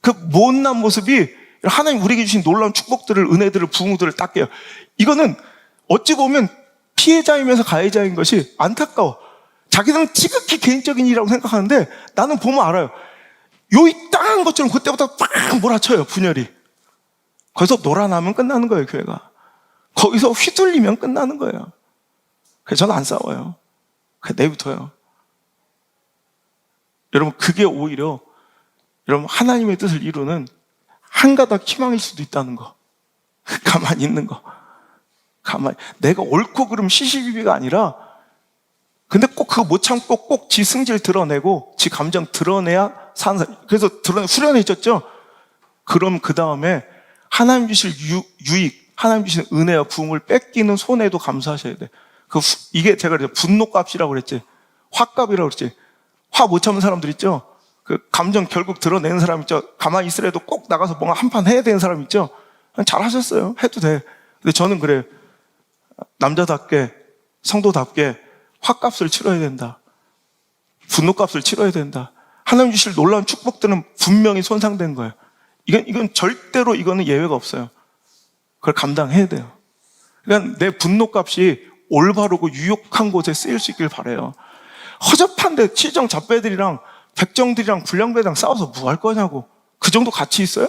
그 못난 모습이 하나님 우리에게 주신 놀라운 축복들을, 은혜들을, 부흥들을 닦게요. 이거는 어찌 보면 피해자이면서 가해자인 것이 안타까워. 자기들은 지극히 개인적인 일이라고 생각하는데 나는 보면 알아요. 요 땅한 것처럼 그때부터 빡 몰아쳐요, 분열이. 거기서 놀아나면 끝나는 거예요, 교회가. 거기서 휘둘리면 끝나는 거예요. 그래서 저는 안 싸워요. 그냥 내부터요. 여러분, 그게 오히려 여러분 하나님의 뜻을 이루는 한 가닥 희망일 수도 있다는 거. 가만히 있는 거. 가만히. 내가 옳고 그름 시시비비가 아니라, 근데 꼭 그거 못 참고 꼭 지 승질 드러내고 지 감정 드러내야 사는 사람. 그래서 후련해 있었죠. 그럼 그 다음에 하나님 주실 유익, 하나님 주신 은혜와 부흥을 뺏기는 손해도 감수하셔야 돼. 이게 제가 분노값이라고 그랬지, 화값이라고 그랬지. 화 못 참는 사람들 있죠. 그 감정 결국 드러내는 사람 있죠. 가만히 있으라도 꼭 나가서 뭔가 한판 해야 되는 사람 있죠. 잘하셨어요. 해도 돼. 근데 저는 그래. 남자답게, 성도답게 화값을 치러야 된다. 분노값을 치러야 된다. 하나님 주실 놀라운 축복들은 분명히 손상된 거예요. 이건 절대로 이거는 예외가 없어요. 그걸 감당해야 돼요. 그러니까 내 분노값이 올바르고 유익한 곳에 쓰일 수 있길 바라요. 허접한데 시정 잡배들이랑 백정들이랑 불량배들이랑 싸워서 뭐 할 거냐고. 그 정도 가치 있어요?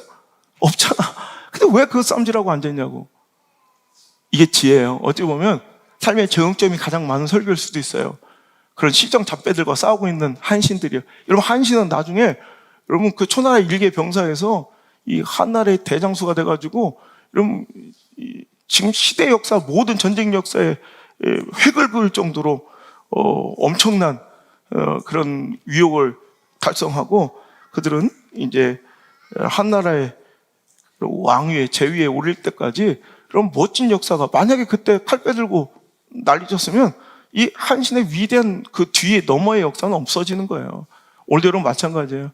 없잖아. 근데 왜 그 싸움질하고 앉아있냐고. 이게 지혜예요. 어찌 보면 삶의 적용점이 가장 많은 설교일 수도 있어요. 그런 시정 잡배들과 싸우고 있는 한신들이요. 여러분, 한신은 나중에 여러분 그 초나라 일개 병사에서 이 한나라의 대장수가 돼가지고 여러분 지금 시대 역사 모든 전쟁 역사에 획을 그을 정도로 엄청난 그런 위력을 달성하고 그들은 이제 한나라의 왕위에 제위에 오를 때까지 그런 멋진 역사가 만약에 그때 칼 빼들고 난리쳤으면 이 한신의 위대한 그 뒤에 너머의 역사는 없어지는 거예요. 오늘도 여러분 마찬가지예요.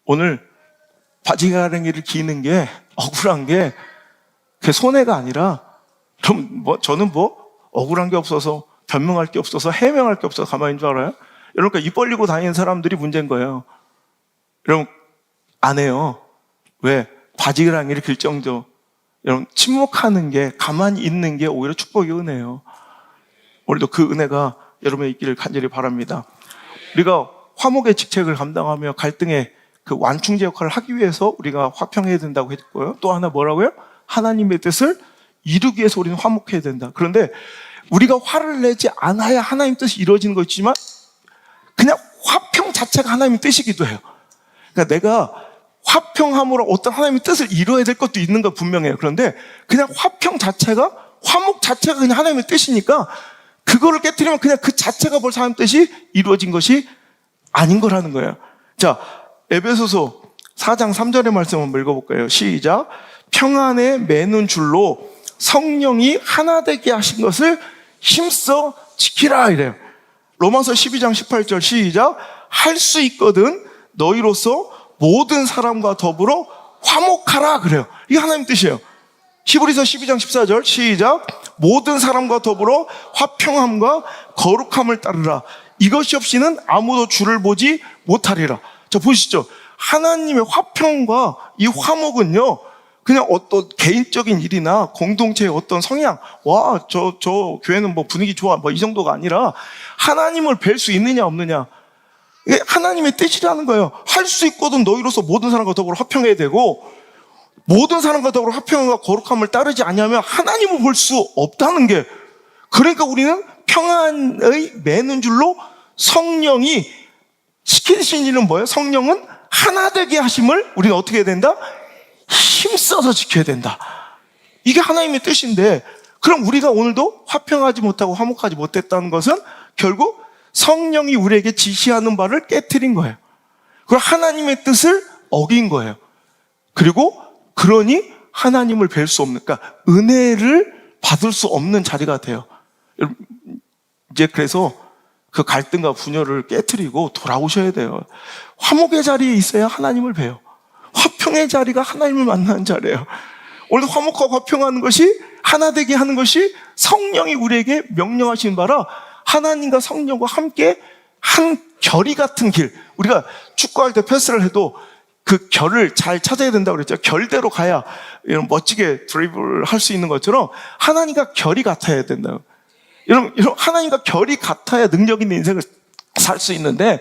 오늘 바지가랑이를 기는 게 억울한 게 그게 손해가 아니라 그럼 저는 억울한 게 없어서 변명할 게 없어서 해명할 게 없어서 가만히 있는 줄 알아요? 여러분, 그러니까 입 벌리고 다니는 사람들이 문제인 거예요. 여러분, 안 해요. 왜? 바지가랑이를 길 정도. 여러분, 침묵하는 게, 가만히 있는 게 오히려 축복의 은혜예요. 오늘도 그 은혜가 여러분의 있기를 간절히 바랍니다. 우리가 화목의 직책을 감당하며 갈등의 그 완충제 역할을 하기 위해서 우리가 화평해야 된다고 했고요. 또 하나 뭐라고요? 하나님의 뜻을 이루기 위해서 우리는 화목해야 된다. 그런데 우리가 화를 내지 않아야 하나님 뜻이 이루어지는 거 있지만 그냥 화평 자체가 하나님의 뜻이기도 해요. 그러니까 내가 화평함으로 어떤 하나님의 뜻을 이루어야 될 것도 있는 거 분명해요. 그런데 그냥 화평 자체가, 화목 자체가 그냥 하나님의 뜻이니까 그거를 깨트리면 그냥 그 자체가 벌써 하나님의 뜻이 이루어진 것이 아닌 거라는 거예요. 자, 에베소서 4장 3절의 말씀 한번 읽어볼까요? 시작. 평안에 매는 줄로 성령이 하나 되게 하신 것을 힘써 지키라 이래요. 로마서 12장 18절 시작. 할 수 있거든 너희로서 모든 사람과 더불어 화목하라 그래요. 이게 하나님 뜻이에요. 히브리서 12장 14절 시작. 모든 사람과 더불어 화평함과 거룩함을 따르라. 이것이 없이는 아무도 주를 보지 못하리라. 자, 보시죠. 하나님의 화평과 이 화목은요, 그냥 어떤 개인적인 일이나 공동체의 어떤 성향, 저 교회는 분위기 좋아, 이 정도가 아니라 하나님을 뵐 수 있느냐 없느냐. 이게 하나님의 뜻이라는 거예요. 할 수 있거든 너희로서 모든 사람과 더불어 화평해야 되고, 모든 사람과 더불어 화평과 거룩함을 따르지 않으면 하나님을 볼 수 없다는 게, 그러니까 우리는 평안의 매는 줄로 성령이 시키신 일은 뭐예요? 성령은 하나 되게 하심을 우리는 어떻게 해야 된다? 힘써서 지켜야 된다. 이게 하나님의 뜻인데, 그럼 우리가 오늘도 화평하지 못하고 화목하지 못했다는 것은 결국 성령이 우리에게 지시하는 바를 깨트린 거예요. 그리고 하나님의 뜻을 어긴 거예요. 그리고 그러니 하나님을 뵐 수 없는, 그러니까 은혜를 받을 수 없는 자리가 돼요. 이제 그래서 그 갈등과 분열을 깨트리고 돌아오셔야 돼요. 화목의 자리에 있어야 하나님을 봬요. 화평의 자리가 하나님을 만나는 자리예요. 오늘 화목하고 화평하는 것이, 하나 되게 하는 것이 성령이 우리에게 명령하신 바라 하나님과 성령과 함께 한 결이 같은 길. 우리가 축구할 때 패스를 해도 그 결을 잘 찾아야 된다고 그랬죠. 결대로 가야 이런 멋지게 드리블을 할 수 있는 것처럼 하나님과 결이 같아야 된다고. 여러분, 하나님과 결이 같아야 능력 있는 인생을 살 수 있는데,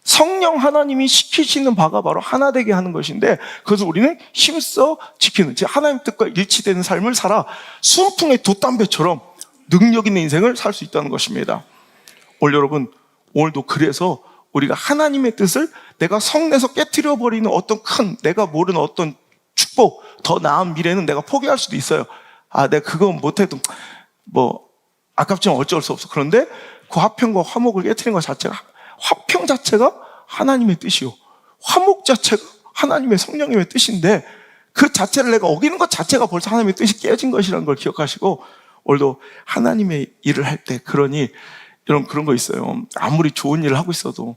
성령 하나님이 시키시는 바가 바로 하나 되게 하는 것인데, 그것을 우리는 힘써 지키는, 즉 하나님 뜻과 일치되는 삶을 살아 순풍의 돛담배처럼 능력 있는 인생을 살 수 있다는 것입니다. 오늘 여러분, 오늘도 그래서 우리가 하나님의 뜻을 내가 성내서 깨트려 버리는 어떤 큰, 내가 모르는 어떤 축복, 더 나은 미래는 내가 포기할 수도 있어요. 내가 그거 못해도 아깝지만 어쩔 수 없어. 그런데 그 화평과 화목을 깨트리는 것 자체가, 화평 자체가 하나님의 뜻이요, 화목 자체가 하나님의 성령님의 뜻인데, 그 자체를 내가 어기는 것 자체가 벌써 하나님의 뜻이 깨진 것이라는 걸 기억하시고, 오늘도 하나님의 일을 할 때, 그러니 여러분, 그런 거 있어요. 아무리 좋은 일을 하고 있어도,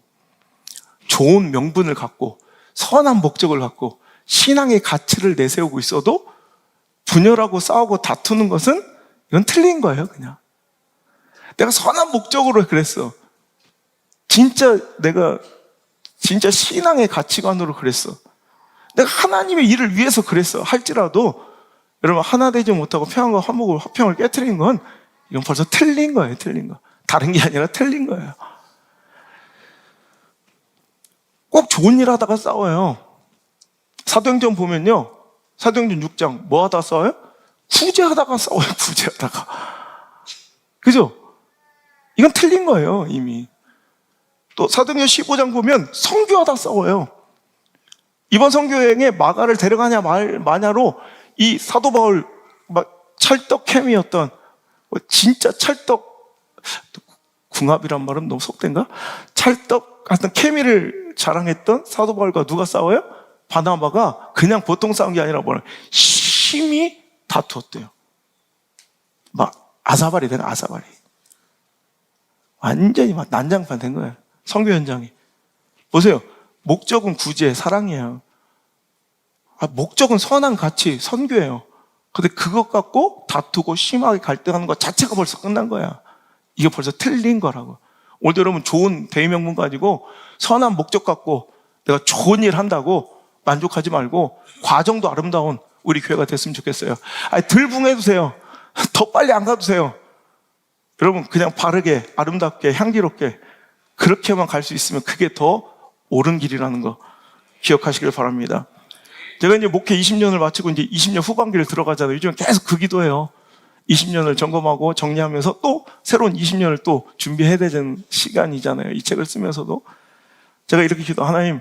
좋은 명분을 갖고 선한 목적을 갖고 신앙의 가치를 내세우고 있어도 분열하고 싸우고 다투는 것은, 이건 틀린 거예요. 그냥 내가 선한 목적으로 그랬어, 내가 진짜 신앙의 가치관으로 그랬어, 내가 하나님의 일을 위해서 그랬어 할지라도, 여러분, 하나 되지 못하고 평안과 화목을, 화평을 깨트리는 건 이건 벌써 틀린 거예요, 틀린 거. 다른 게 아니라 틀린 거예요. 꼭 좋은 일 하다가 싸워요. 사도행전 보면요. 사도행전 6장 뭐 하다가 싸워요? 구제하다가 싸워요, 구제하다가. 그죠? 이건 틀린 거예요, 이미. 또 사도행전 15장 보면 선교하다 싸워요. 이번 선교여행에 마가를 데려가냐 마냐로 이 사도 바울 찰떡 케미였던 진짜 찰떡 궁합이란 말은 너무 속된가? 찰떡 같은 케미를 자랑했던 사도 바울과 누가 싸워요? 바나바가 그냥 보통 싸운 게 아니라 뭐냐, 심히 다투었대요. 막 아사발이 된 아사발이. 완전히 막 난장판 된 거예요. 선교 현장이. 보세요. 목적은 구제, 사랑이에요. 목적은 선한 가치, 선교예요. 근데 그것 갖고 다투고 심하게 갈등하는 것 자체가 벌써 끝난 거야. 이게 벌써 틀린 거라고. 오늘 여러분 좋은 대의명분 가지고 선한 목적 갖고 내가 좋은 일 한다고 만족하지 말고 과정도 아름다운 우리 교회가 됐으면 좋겠어요. 덜 붕해두세요. 더 빨리 안 가두세요. 여러분 그냥 바르게 아름답게 향기롭게 그렇게만 갈 수 있으면 그게 더 옳은 길이라는 거 기억하시길 바랍니다. 제가 이제 목회 20년을 마치고 이제 20년 후반기를 들어가잖아요. 요즘 계속 그 기도해요. 20년을 점검하고 정리하면서 또 새로운 20년을 또 준비해야 되는 시간이잖아요. 이 책을 쓰면서도 제가 이렇게 기도, 하나님,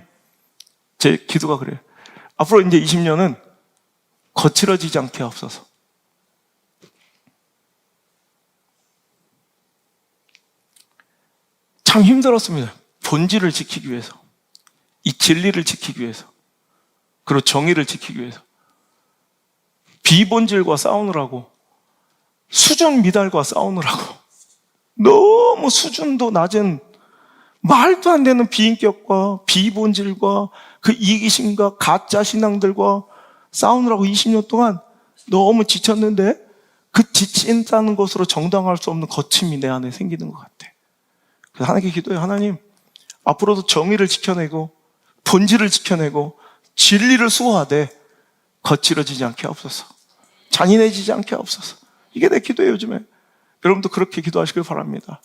제 기도가 그래요. 앞으로 이제 20년은 거칠어지지 않게 하옵소서. 참 힘들었습니다. 본질을 지키기 위해서, 이 진리를 지키기 위해서, 그리고 정의를 지키기 위해서 비본질과 싸우느라고, 수준 미달과 싸우느라고, 너무 수준도 낮은 말도 안 되는 비인격과 비본질과 그 이기심과 가짜 신앙들과 싸우느라고 20년 동안 너무 지쳤는데 그 지친다는 것으로 정당화할 수 없는 거침이 내 안에 생기는 것 같아. 그래서 하나님께 기도해요. 하나님, 앞으로도 정의를 지켜내고 본질을 지켜내고 진리를 수호하되 거칠어지지 않게 하옵소서. 잔인해지지 않게 하옵소서. 이게 내 기도예요, 요즘에. 여러분도 그렇게 기도하시길 바랍니다.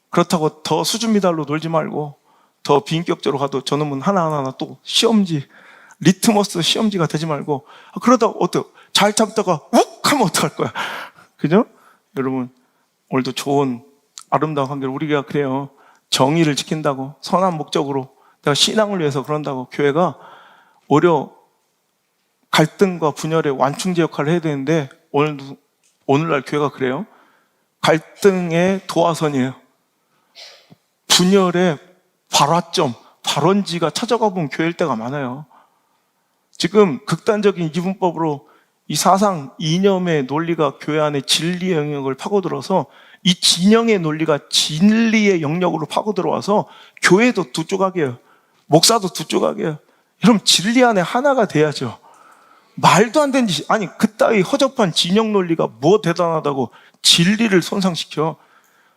그렇다고 더 수준 미달로 놀지 말고 더 비인격적으로 가도 저놈은 하나하나 또 시험지, 리트머스 시험지가 되지 말고, 그러다가 잘 참다가 욱 하면 어떡할 거야. 그죠? 여러분, 오늘도 좋은 아름다운 관계를 우리가 그래요. 정의를 지킨다고, 선한 목적으로, 내가 신앙을 위해서 그런다고 교회가 오히려 갈등과 분열의 완충제 역할을 해야 되는데 오늘날 교회가 그래요. 갈등의 도화선이에요. 분열의 발화점, 발원지가 찾아가 보면 교회일 때가 많아요. 지금 극단적인 이분법으로 이 사상, 이념의 논리가 교회 안에 진리의 영역을 파고들어서 이 진영의 논리가 진리의 영역으로 파고들어와서 교회도 두 조각이에요. 목사도 두 조각이에요. 여러분 진리 안에 하나가 돼야죠. 말도 안 되는 짓이, 아니 그따위 허접한 진영 논리가 뭐 대단하다고 진리를 손상시켜.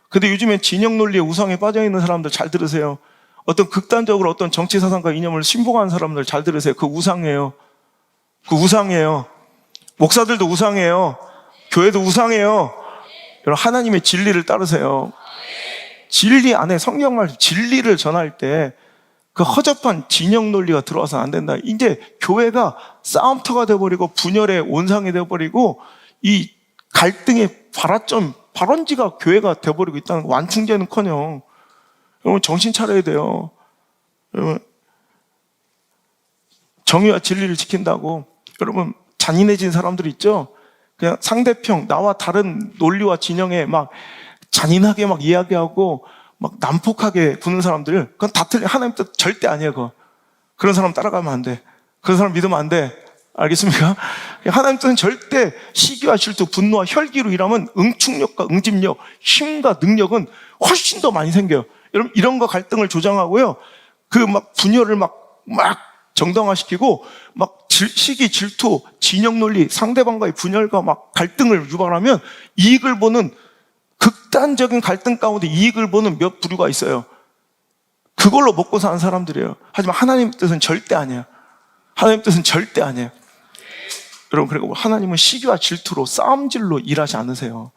근데 요즘엔 진영 논리의 우상에 빠져있는 사람들 잘 들으세요. 어떤 극단적으로 어떤 정치 사상과 이념을 신봉하는 사람들 잘 들으세요. 그 우상이에요. 그 우상이에요. 목사들도 우상이에요. 교회도 우상이에요. 여러분 하나님의 진리를 따르세요. 진리 안에 성경 말씀 진리를 전할 때 그 허접한 진영 논리가 들어와서는 안 된다. 이제 교회가 싸움터가 돼버리고 분열의 온상이 돼버리고 이 갈등의 발화점, 발원지가 교회가 돼버리고 있다는 거. 완충제는커녕 여러분 정신 차려야 돼요. 여러분 정의와 진리를 지킨다고 여러분 잔인해진 사람들 있죠? 그냥 상대편 나와 다른 논리와 진영에 막 잔인하게 막 이야기하고 막 난폭하게 구는 사람들, 그건 다 틀린 하나님 뜻 절대 아니에요. 그거. 그런 사람 따라가면 안 돼. 그런 사람 믿으면 안 돼. 알겠습니까? 하나님 뜻은 절대 시기와 질투, 분노와 혈기로 일하면 응축력과 응집력, 힘과 능력은 훨씬 더 많이 생겨요. 여러분 이런 거 갈등을 조장하고요. 그 막 분열을 막 정당화시키고 막 시기, 질투, 진영 논리, 상대방과의 분열과 막 갈등을 유발하면 이익을 보는 극단적인 갈등 가운데 이익을 보는 몇 부류가 있어요. 그걸로 먹고 사는 사람들이에요. 하지만 하나님 뜻은 절대 아니에요. 하나님 뜻은 절대 아니에요. 여러분 그리고 하나님은 시기와 질투로 싸움질로 일하지 않으세요.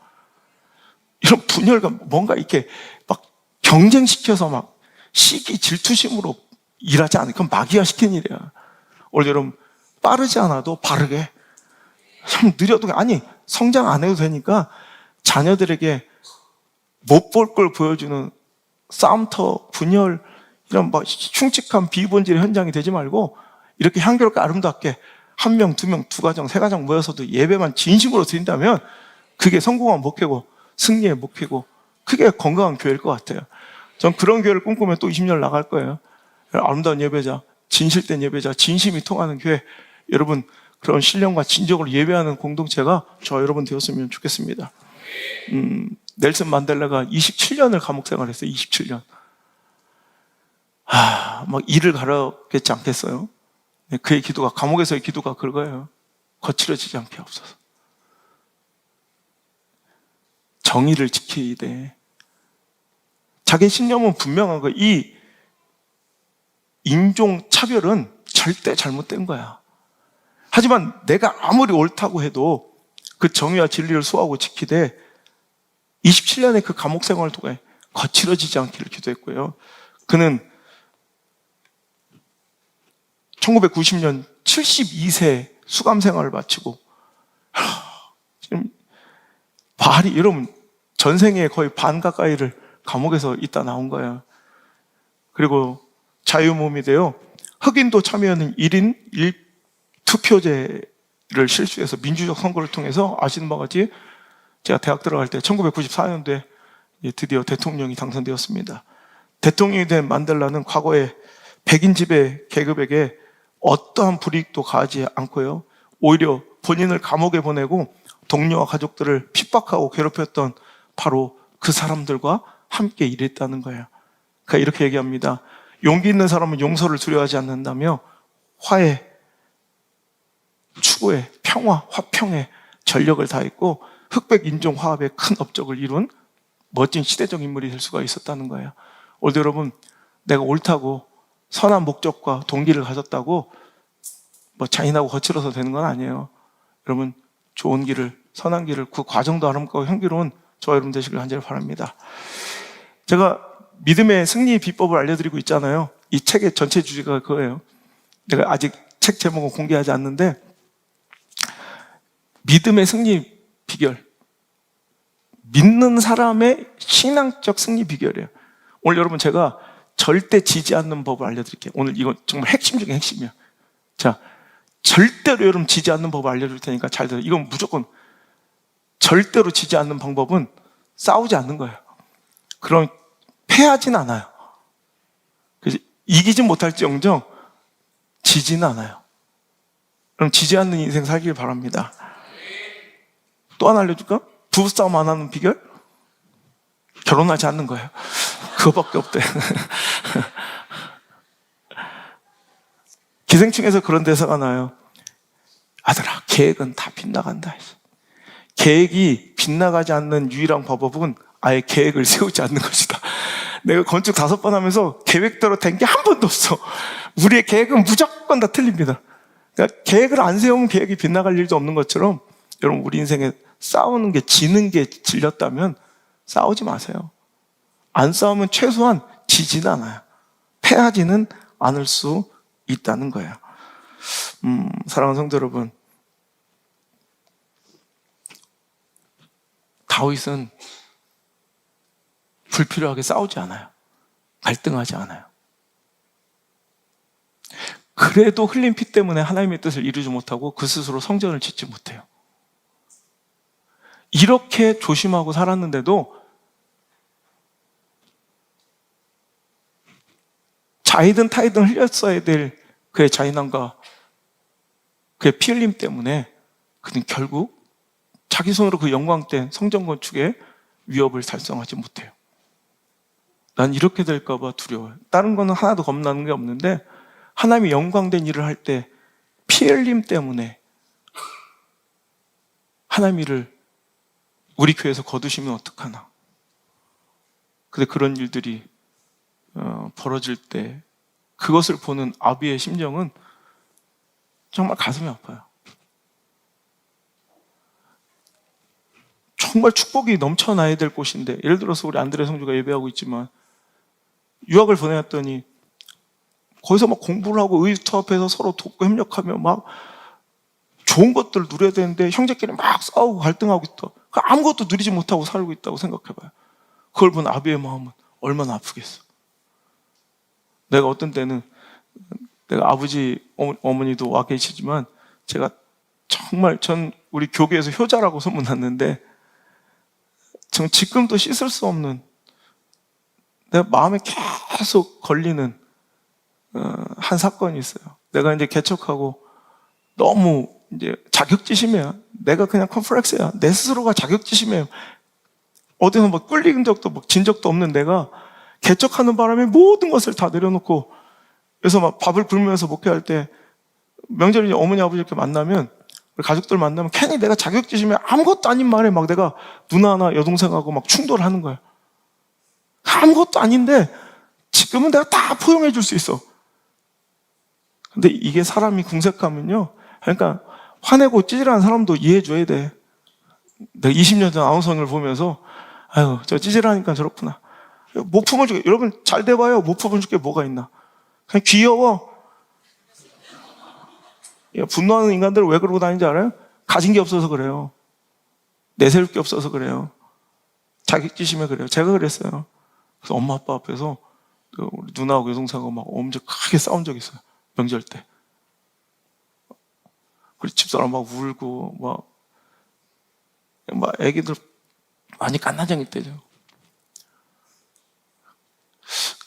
이런 분열감, 뭔가 이렇게 막 경쟁시켜서 막 시기 질투심으로 일하지 않으면 그건 마귀가 시킨 일이야. 원래 여러분 빠르지 않아도 바르게, 참 느려도, 아니 성장 안 해도 되니까 자녀들에게 못 볼 걸 보여주는 싸움터, 분열, 이런 막 흉측한 비본질의 현장이 되지 말고 이렇게 향기롭게 아름답게 한 명, 두 명, 두 가정, 세 가정 모여서도 예배만 진심으로 드린다면 그게 성공한 목회고 승리의 목회고 그게 건강한 교회일 것 같아요. 전 그런 교회를 꿈꾸면 또 20년 나갈 거예요. 아름다운 예배자, 진실된 예배자, 진심이 통하는 교회, 여러분 그런 신령과 진정으로 예배하는 공동체가 저 여러분 되었으면 좋겠습니다. 넬슨 만델라가 27년을 감옥 생활했어요. 27년. 막 이를 가렸겠지 않겠어요? 그의 기도가, 감옥에서의 기도가 그거예요. 거칠어지지 않게 하옵소서. 정의를 지켜야 돼. 자기 신념은 분명한 거예요. 이 인종 차별은 절대 잘못된 거야. 하지만 내가 아무리 옳다고 해도 그 정의와 진리를 수호하고 지키되 27년의 그 감옥 생활을 통해 거칠어지지 않기를 기도했고요. 그는 1990년 72세 수감 생활을 마치고 지금 발이, 여러분 전생에 거의 반 가까이를 감옥에서 있다 나온 거예요. 그리고 자유몸이 되어 흑인도 참여하는 1인 1투표제를 실시해서 민주적 선거를 통해서, 아시는 바와 같이 제가 대학 들어갈 때 1994년도에 드디어 대통령이 당선되었습니다. 대통령이 된 만델라는 과거에 백인 지배 계급에게 어떠한 불이익도 가하지 않고요, 오히려 본인을 감옥에 보내고 동료와 가족들을 핍박하고 괴롭혔던 바로 그 사람들과 함께 일했다는 거예요. 그러니까 이렇게 얘기합니다. 용기 있는 사람은 용서를 두려워하지 않는다며 화해, 추구에, 평화, 화평에 전력을 다했고 흑백 인종 화합에 큰 업적을 이룬 멋진 시대적 인물이 될 수가 있었다는 거예요. 오늘 여러분, 내가 옳다고 선한 목적과 동기를 가졌다고 뭐 잔인하고 거칠어서 되는 건 아니에요. 여러분, 좋은 길을, 선한 길을, 그 과정도 아름답고 향기로운 저와 여러분 되시길 간절히 바랍니다. 제가 믿음의 승리 비법을 알려드리고 있잖아요. 이 책의 전체 주제가 그거예요. 내가 아직 책 제목은 공개하지 않는데, 믿음의 승리 비결, 믿는 사람의 신앙적 승리 비결이에요. 오늘 여러분 제가 절대 지지 않는 법을 알려드릴게요. 오늘 이건 정말 핵심 중에 핵심이에요. 자, 절대로 여러분 지지 않는 법을 알려줄 테니까 잘 들어요. 이건 무조건 절대로 지지 않는 방법은 싸우지 않는 거예요. 그럼 패하진 않아요. 그래서 이기진 못할지언정 지지는 않아요. 그럼 지지 않는 인생 살길 바랍니다. 또 하나 알려줄까? 부부싸움 안 하는 비결? 결혼하지 않는 거예요. 그거밖에 없대. 기생충에서 그런 대사가 나요. 아들아, 계획은 다 빗나간다. 계획이 빗나가지 않는 유일한 방법은 아예 계획을 세우지 않는 것이다. 내가 건축 5번 하면서 계획대로 된 게 한 번도 없어. 우리의 계획은 무조건 다 틀립니다. 그러니까 계획을 안 세우면 계획이 빗나갈 일도 없는 것처럼, 여러분 우리 인생에 싸우는 게, 지는 게 질렸다면 싸우지 마세요. 안 싸우면 최소한 지지는 않아요. 패하지는 않을 수 있다는 거예요. 사랑하는 성도 여러분, 다윗은 불필요하게 싸우지 않아요. 갈등하지 않아요. 그래도 흘린 피 때문에 하나님의 뜻을 이루지 못하고 그 스스로 성전을 짓지 못해요. 이렇게 조심하고 살았는데도 자이든 타이든 흘렸어야 될 그의 잔인함과 그의 피 흘림 때문에 그는 결국 자기 손으로 그 영광된 성전 건축의 위협을 달성하지 못해요. 난 이렇게 될까 봐 두려워요. 다른 거는 하나도 겁나는 게 없는데, 하나님이 영광된 일을 할 때 피 흘림 때문에 하나님 일을 우리 교회에서 거두시면 어떡하나. 근데 그런 일들이 벌어질 때 그것을 보는 아비의 심정은 정말 가슴이 아파요. 정말 축복이 넘쳐나야 될 곳인데, 예를 들어서 우리 안드레 성주가 예배하고 있지만 유학을 보내왔더니 거기서 막 공부를 하고 의투합해서 서로 돕고 협력하며 막 좋은 것들을 누려야 되는데 형제끼리 막 싸우고 갈등하고 있다. 아무것도 누리지 못하고 살고 있다고 생각해봐요. 그걸 본 아비의 마음은 얼마나 아프겠어. 내가 어떤 때는 내가 아버지 어머니도 와 계시지만 제가 정말 전 우리 교계에서 효자라고 소문났는데 전 지금도 씻을 수 없는, 내가 마음에 계속 걸리는 한 사건이 있어요. 내가 이제 개척하고 너무 이제 자격지심이야. 내가 그냥 컴플렉스야. 내 스스로가 자격지심이에요. 어디서 뭐 끌린 적도 뭐 진 적도 없는 내가 개척하는 바람에 모든 것을 다 내려놓고, 그래서 막 밥을 굶으면서 목회할 때 명절에 어머니 아버지 이렇게 만나면, 우리 가족들 만나면 괜히 내가 자격지심에 아무것도 아닌 말에 막 내가 누나나 여동생하고 막 충돌을 하는 거야. 아무것도 아닌데 지금은 내가 다 포용해 줄 수 있어. 근데 이게 사람이 궁색하면요, 그러니까 화내고 찌질한 사람도 이해해 줘야 돼. 내가 20년 전 아우성을 보면서 아유, 저 찌질하니까 저렇구나. 못 품어줄게. 여러분 잘 돼봐요. 못 품어줄게 뭐가 있나. 그냥 귀여워. 분노하는 인간들은 왜 그러고 다니는지 알아요? 가진 게 없어서 그래요. 내세울 게 없어서 그래요. 자격지심에 그래요. 제가 그랬어요. 그래서 엄마 아빠 앞에서 우리 누나하고 여동생하고 막 엄청 크게 싸운 적이 있어요. 명절 때. 우리 집사람 막 울고 막 애기들 많이 깐난쟁이 때죠.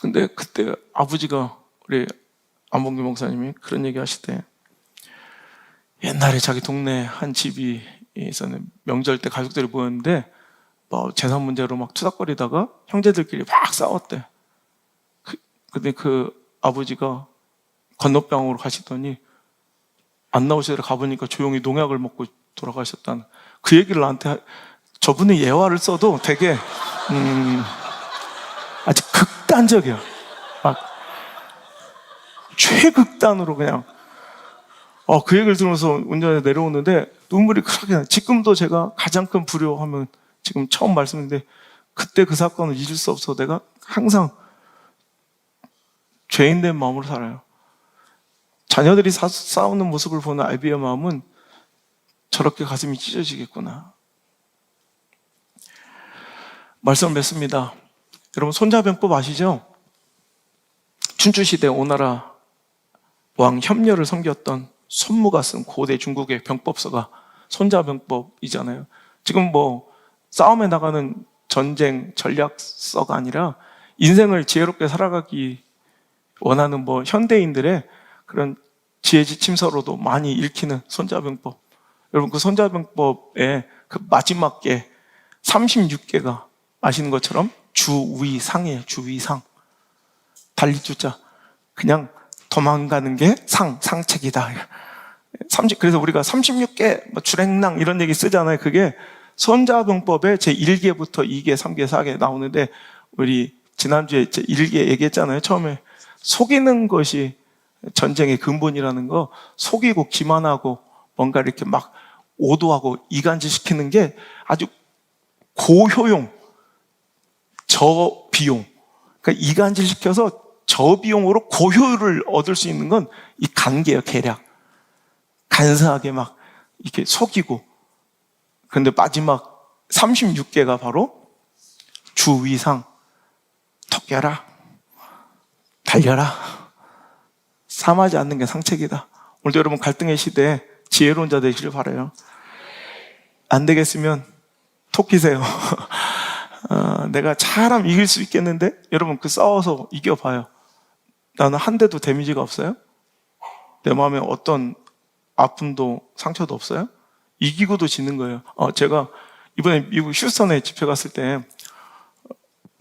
근데 그때 아버지가, 우리 안봉규 목사님이 그런 얘기 하실 때, 옛날에 자기 동네 한 집이 있었는데 명절 때 가족들이 모였는데 뭐 재산 문제로 막 투닥거리다가 형제들끼리 막 싸웠대. 근데 그 아버지가 건너병으로 가시더니 안 나오시더라. 가보니까 조용히 농약을 먹고 돌아가셨다는 그 얘기를 나한테, 저분의 예화를 써도 되게 아주 극단적이야. 막 최극단으로 그냥 그 얘기를 들으면서 운전에 내려오는데 눈물이 크게 나요. 지금도 제가 가장 큰 불효하면 지금 처음 말씀인데, 그때 그 사건을 잊을 수 없어. 내가 항상 죄인된 마음으로 살아요. 자녀들이 싸우는 모습을 보는 아비의 마음은 저렇게 가슴이 찢어지겠구나. 말씀을 맺습니다. 여러분 손자병법 아시죠? 춘추시대 오나라 왕 협려를 섬겼던 손무가 쓴 고대 중국의 병법서가 손자병법이잖아요. 지금 뭐 싸움에 나가는 전쟁 전략서가 아니라 인생을 지혜롭게 살아가기 원하는 뭐 현대인들의 그런 지혜지침서로도 많이 읽히는 손자병법. 여러분 그 손자병법의 그 마지막 게 36개가 아시는 것처럼 주위상이에요. 주위상. 달리주자. 그냥 도망가는 게 상책이다. 그래서 우리가 36개 뭐 주랭랑 이런 얘기 쓰잖아요. 그게 손자병법의 제1개부터 2개, 3개, 4개 나오는데, 우리 지난주에 제1개 얘기했잖아요. 처음에 속이는 것이 전쟁의 근본이라는 거, 속이고 기만하고 뭔가 이렇게 막 오도하고 이간질시키는 게 아주 고효용, 저비용. 그러니까 이간질시켜서 저비용으로 고효율을 얻을 수 있는 건 이 간계예요. 계략. 간사하게 막 이렇게 속이고. 그런데 마지막 36개가 바로 주위상. 턱겨라, 달려라, 삼하지 않는 게 상책이다. 오늘도 여러분 갈등의 시대에 지혜로운 자 되시길 바라요. 안 되겠으면 토끼세요. 내가 잘하면 이길 수 있겠는데, 여러분 그 싸워서 이겨봐요. 나는 한 대도 데미지가 없어요. 내 마음에 어떤 아픔도 상처도 없어요. 이기고도 지는 거예요. 제가 이번에 미국 휴스턴에 집회 갔을 때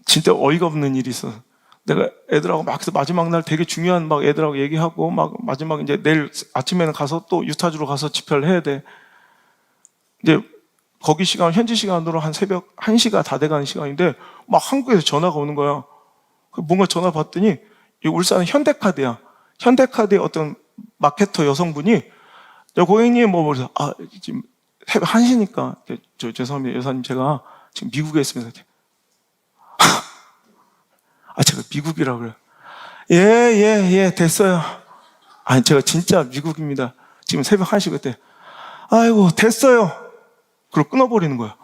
진짜 어이가 없는 일이 있어. 내가 애들하고 막 마지막 날 되게 중요한 막 애들하고 얘기하고 막 마지막 이제 내일 아침에는 가서 또 유타주로 가서 집회를 해야 돼. 이제 거기 시간, 현지 시간으로 한 새벽 1시가 다 돼가는 시간인데 막 한국에서 전화가 오는 거야. 뭔가 전화 받더니 이 울산은 현대카드야. 현대카드의 어떤 마케터 여성분이, 고객님 그래서 지금 새벽 1시니까 죄송합니다 여사님 제가 지금 미국에 있습니다. 제가 미국이라고 그래요. 예 됐어요. 아니 제가 진짜 미국입니다. 지금 새벽 1시 그때 아이고 됐어요. 그리고 끊어버리는 거야.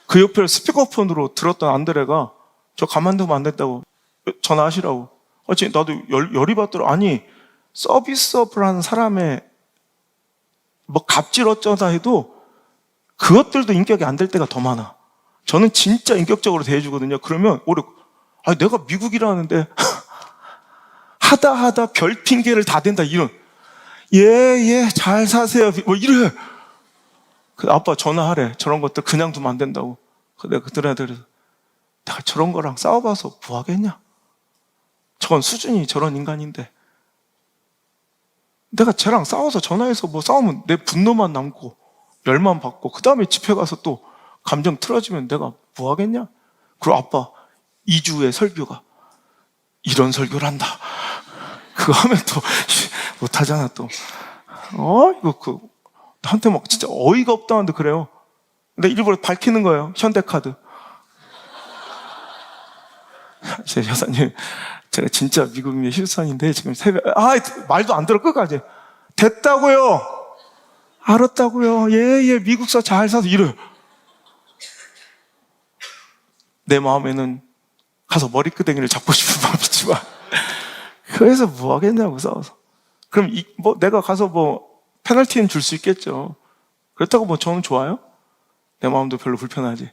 그 옆에 스피커폰으로 들었던 안드레가 저 가만두면 안 된다고 전화하시라고. 지금 나도 열이 받더라. 아니 서비스업을 하는 사람의 뭐 갑질 어쩌다 해도 그것들도 인격이 안 될 때가 더 많아. 저는 진짜 인격적으로 대해주거든요. 그러면 오히려 내가 미국이라는데 하다 별 핑계를 다 댄다 이런. 예 잘 사세요 뭐 이래. 아빠 전화하래. 저런 것들 그냥 두면 안 된다고. 내가 그들한테 그래서 내가 저런 거랑 싸워봐서 뭐 하겠냐. 저건 수준이 저런 인간인데 내가 쟤랑 싸워서 전화해서 뭐 싸우면 내 분노만 남고 열만 받고 그 다음에 집에 가서 또 감정 틀어지면 내가 뭐 하겠냐. 그리고 아빠 2주의 설교가 이런 설교를 한다. 그거 하면 또 못하잖아 또. 이거 나한테 막 진짜 어이가 없다는데 그래요. 근데 일부러 밝히는 거예요. 현대카드. 제 여사님 제가 진짜 미국인 실선인데 지금 새벽 말도 안 들어 끝까지 됐다고요. 알았다고요. 예 미국서 잘 사서 이래. 내 마음에는 가서 머리끄댕이를 잡고 싶은 마음이지만 그래서 뭐 하겠냐고 싸워서. 그럼 내가 가서 페널티는 줄 수 있겠죠. 그렇다고 저는 좋아요? 내 마음도 별로 불편하지.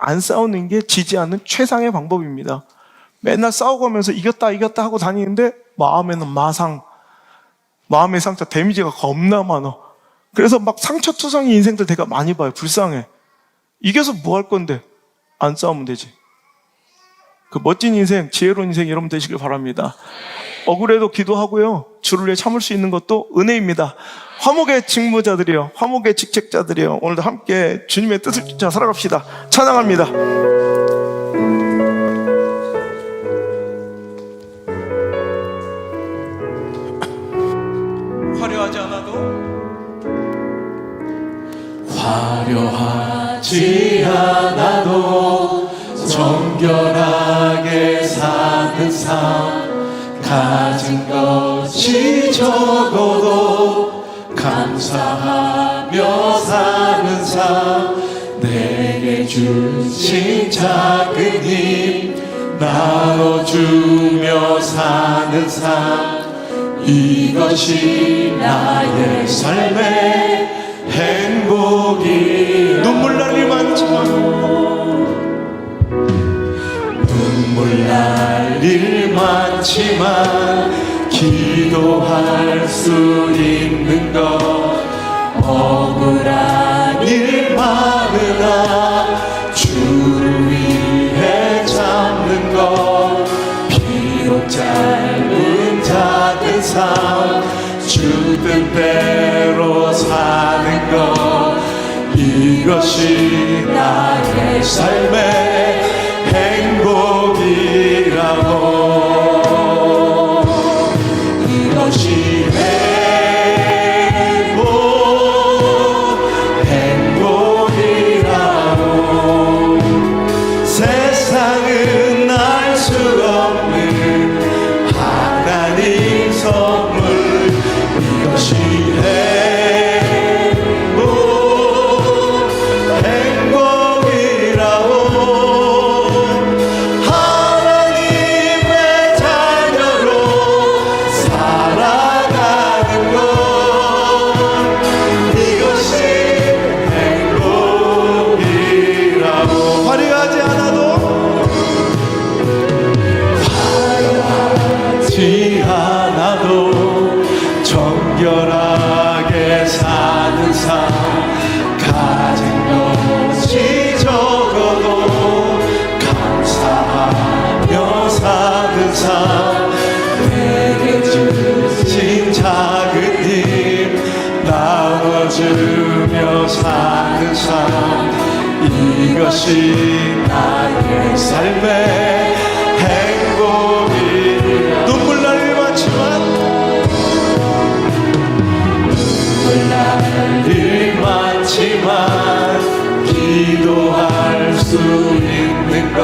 안 싸우는 게 지지 않는 최상의 방법입니다. 맨날 싸우고 하면서 이겼다 하고 다니는데 마음에는 마음의 상처 데미지가 겁나 많아. 그래서 막 상처투성이 인생들 되게 많이 봐요. 불쌍해. 이겨서 뭐 할 건데 안 싸우면 되지. 그 멋진 인생, 지혜로운 인생 여러분 되시길 바랍니다. 억울해도 기도하고요. 주를 위해 참을 수 있는 것도 은혜입니다. 화목의 직무자들이요, 화목의 직책자들이요, 오늘도 함께 주님의 뜻을 쫓아 살아갑시다. 찬양합니다. 화려하지 않아도 정결하게 사는 삶, 가진 것이 적어도 감사하며 사는 삶, 내게 주신 작은 힘 나눠주며 사는 삶, 이것이 나의 삶의 행복이. 눈물 날 일 많지만 기도할 수 있는 것, 억울한 일 많으나 주를 위해 참는 것, 비록 짧은 작은 삶 주 뜻대로 사는 것, 이것이 나의 삶의 행복이라고. 이것이 행복이라고. 세상은 알 수 없는 하나님 선물, 이것이 정결하게 사는 삶, 가진 것이 적어도 감사하며 사는 삶, 내게 주신 작은 힘 나눠주며 사는 삶, 이것이 나의 삶의 행복이. 눈물 날 일 많지만 기도할 수 있는 것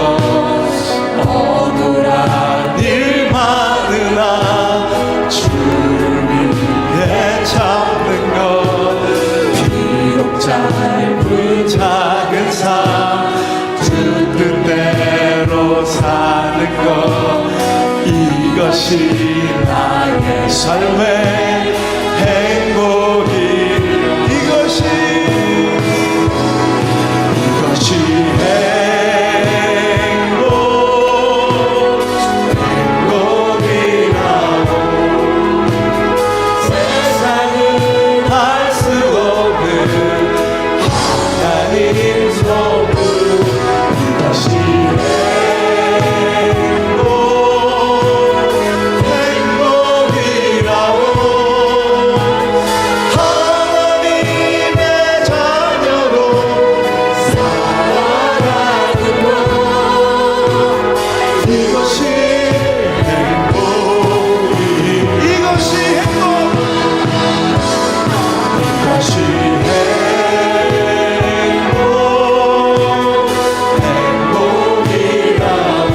억울한 일 많으나 주를 위해 참는 것 비록 짧은 작은 삶 주 뜻대로 사는 것 이것이 나의 삶의 행복이 이것이 행복이라고 세상은 알 수 없는 하나님 선물 이것이 행복이라고 하나님의 자녀로 살아가는 것 이것이 행복이 이것이 행복 이것이 행복이라고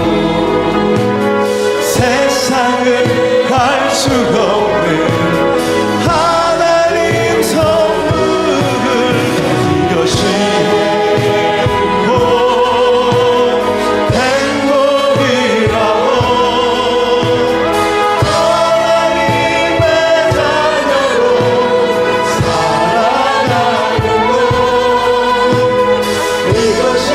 세상을 갈 수가 없는 하나님 선물 이것이 행복이라고 하나님의 자녀로 살아가는 것 이것이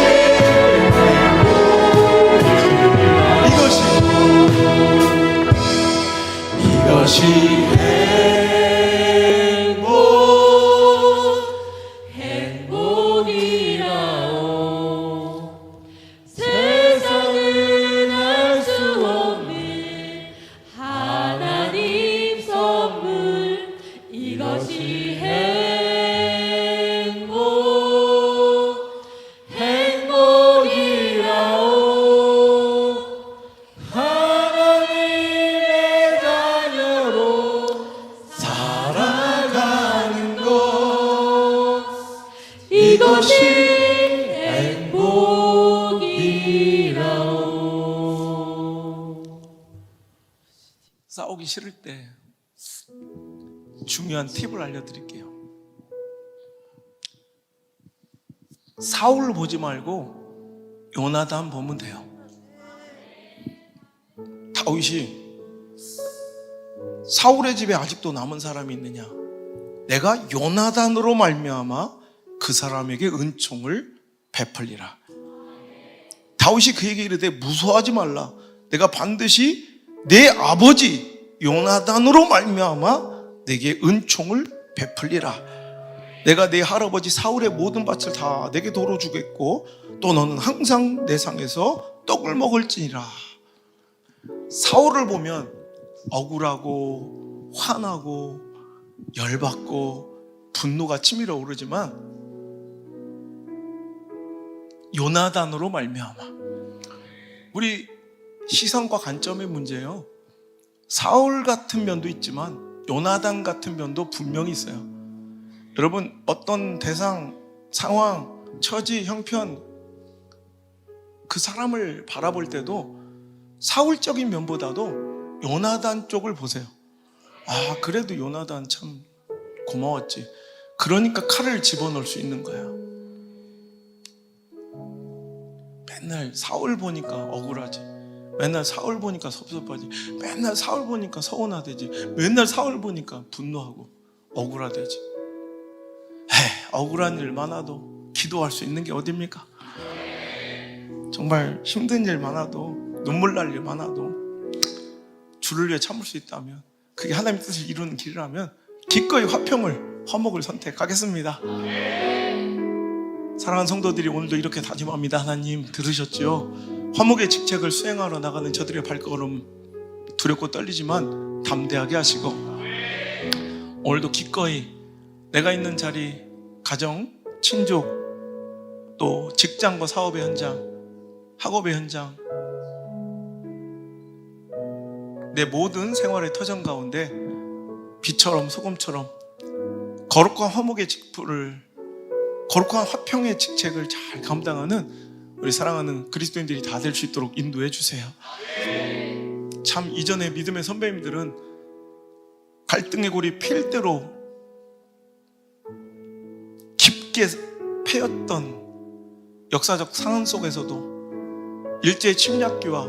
이것이 행복이라오 세상은 알 수 없는 하나님 선물 이것이 행복이라오 하나님의 자녀로 살아가는 것 이것이 행복이라오. 싸우기 싫을 때 중요한 팁을 알려드릴게요. 사울 보지 말고 요나단 보면 돼요. 다윗이 사울의 집에 아직도 남은 사람이 있느냐? 내가 요나단으로 말미암아 그 사람에게 은총을 베풀리라. 다윗이 그에게 이르되 무서워하지 말라. 내가 반드시 내 아버지 요나단으로 말미암아 내게 은총을 베풀리라. 내가 내 할아버지 사울의 모든 밭을 다 내게 도로 주겠고 또 너는 항상 내 상에서 떡을 먹을지니라. 사울을 보면 억울하고 화나고 열받고 분노가 치밀어 오르지만 요나단으로 말미암아 우리 시선과 관점의 문제예요. 사울 같은 면도 있지만 요나단 같은 면도 분명히 있어요. 여러분 어떤 대상, 상황, 처지, 형편 그 사람을 바라볼 때도 사울적인 면보다도 요나단 쪽을 보세요. 아 그래도 요나단 참 고마웠지. 그러니까 칼을 집어넣을 수 있는 거예요. 맨날 사울 보니까 억울하지. 맨날 사울 보니까 섭섭하지. 맨날 사울 보니까 서운하대지. 맨날 사울 보니까 분노하고 억울하대지. 억울한 일 많아도 기도할 수 있는 게 어딥니까? 정말 힘든 일 많아도 눈물 날 일 많아도 주를 위해 참을 수 있다면 그게 하나님의 뜻을 이루는 길이라면 기꺼이 화목을 선택하겠습니다. 사랑하는 성도들이 오늘도 이렇게 다짐합니다. 하나님 들으셨죠? 화목의 직책을 수행하러 나가는 저들의 발걸음 두렵고 떨리지만 담대하게 하시고 오늘도 기꺼이 내가 있는 자리, 가정, 친족, 또 직장과 사업의 현장, 학업의 현장, 내 모든 생활의 터전 가운데 빛처럼 소금처럼 거룩과 화목의 직분을 거룩한 화평의 직책을 잘 감당하는 우리 사랑하는 그리스도인들이 다 될 수 있도록 인도해 주세요. 참 이전에 믿음의 선배님들은 갈등의 골이 필 대로 깊게 패였던 역사적 상황 속에서도 일제 침략기와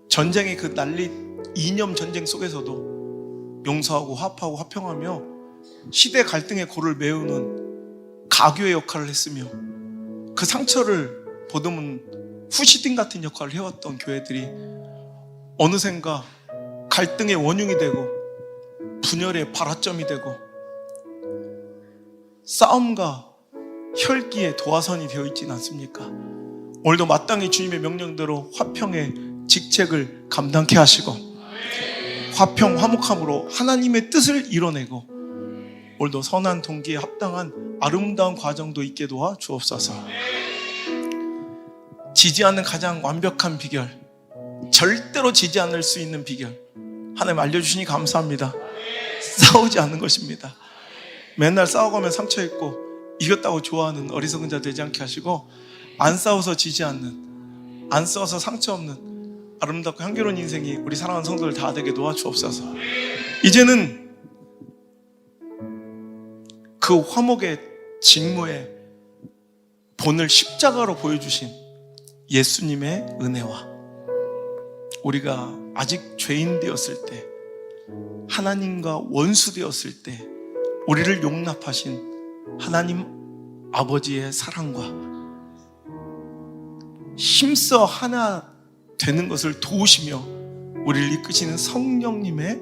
전쟁의 그 난리 이념 전쟁 속에서도 용서하고 화합하고 화평하며 시대 갈등의 골을 메우는 가교의 역할을 했으며 그 상처를 보듬은 후시딘 같은 역할을 해왔던 교회들이 어느샌가 갈등의 원흉이 되고 분열의 발화점이 되고 싸움과 혈기의 도화선이 되어 있지는 않습니까? 오늘도 마땅히 주님의 명령대로 화평의 직책을 감당케 하시고 화평 화목함으로 하나님의 뜻을 이뤄내고 오늘도 선한 동기에 합당한 아름다운 과정도 있게 도와 주옵소서. 지지 않는 가장 완벽한 비결, 절대로 지지 않을 수 있는 비결 하나님 알려주시니 감사합니다. 싸우지 않는 것입니다. 맨날 싸워가면 상처 있고 이겼다고 좋아하는 어리석은 자 되지 않게 하시고 안 싸워서 지지 않는, 안 싸워서 상처 없는 아름답고 향기로운 인생이 우리 사랑하는 성도들 다 되게 도와주옵소서. 이제는 그 화목의 직무의 본을 십자가로 보여주신 예수님의 은혜와 우리가 아직 죄인 되었을 때, 하나님과 원수 되었을 때 우리를 용납하신 하나님 아버지의 사랑과 힘써 하나 되는 것을 도우시며 우리를 이끄시는 성령님의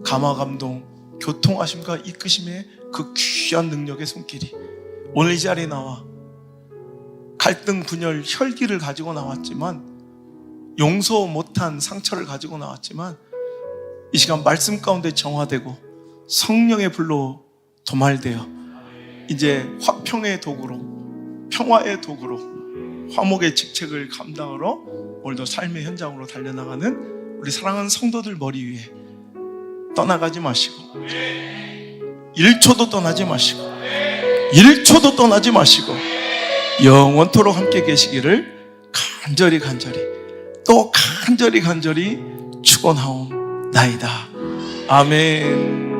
감화감동, 교통하심과 이끄심의 그 귀한 능력의 손길이 오늘 이 자리에 나와 갈등, 분열, 혈기를 가지고 나왔지만, 용서 못한 상처를 가지고 나왔지만, 이 시간 말씀 가운데 정화되고 성령의 불로 도말되어 이제 화평의 도구로, 평화의 도구로, 화목의 직책을 감당하러 오늘도 삶의 현장으로 달려나가는 우리 사랑하는 성도들 머리 위에 떠나가지 마시고 1초도 떠나지 마시고 1초도 떠나지 마시고 영원토록 함께 계시기를 간절히 또 간절히 축원하옵나이다. 아멘.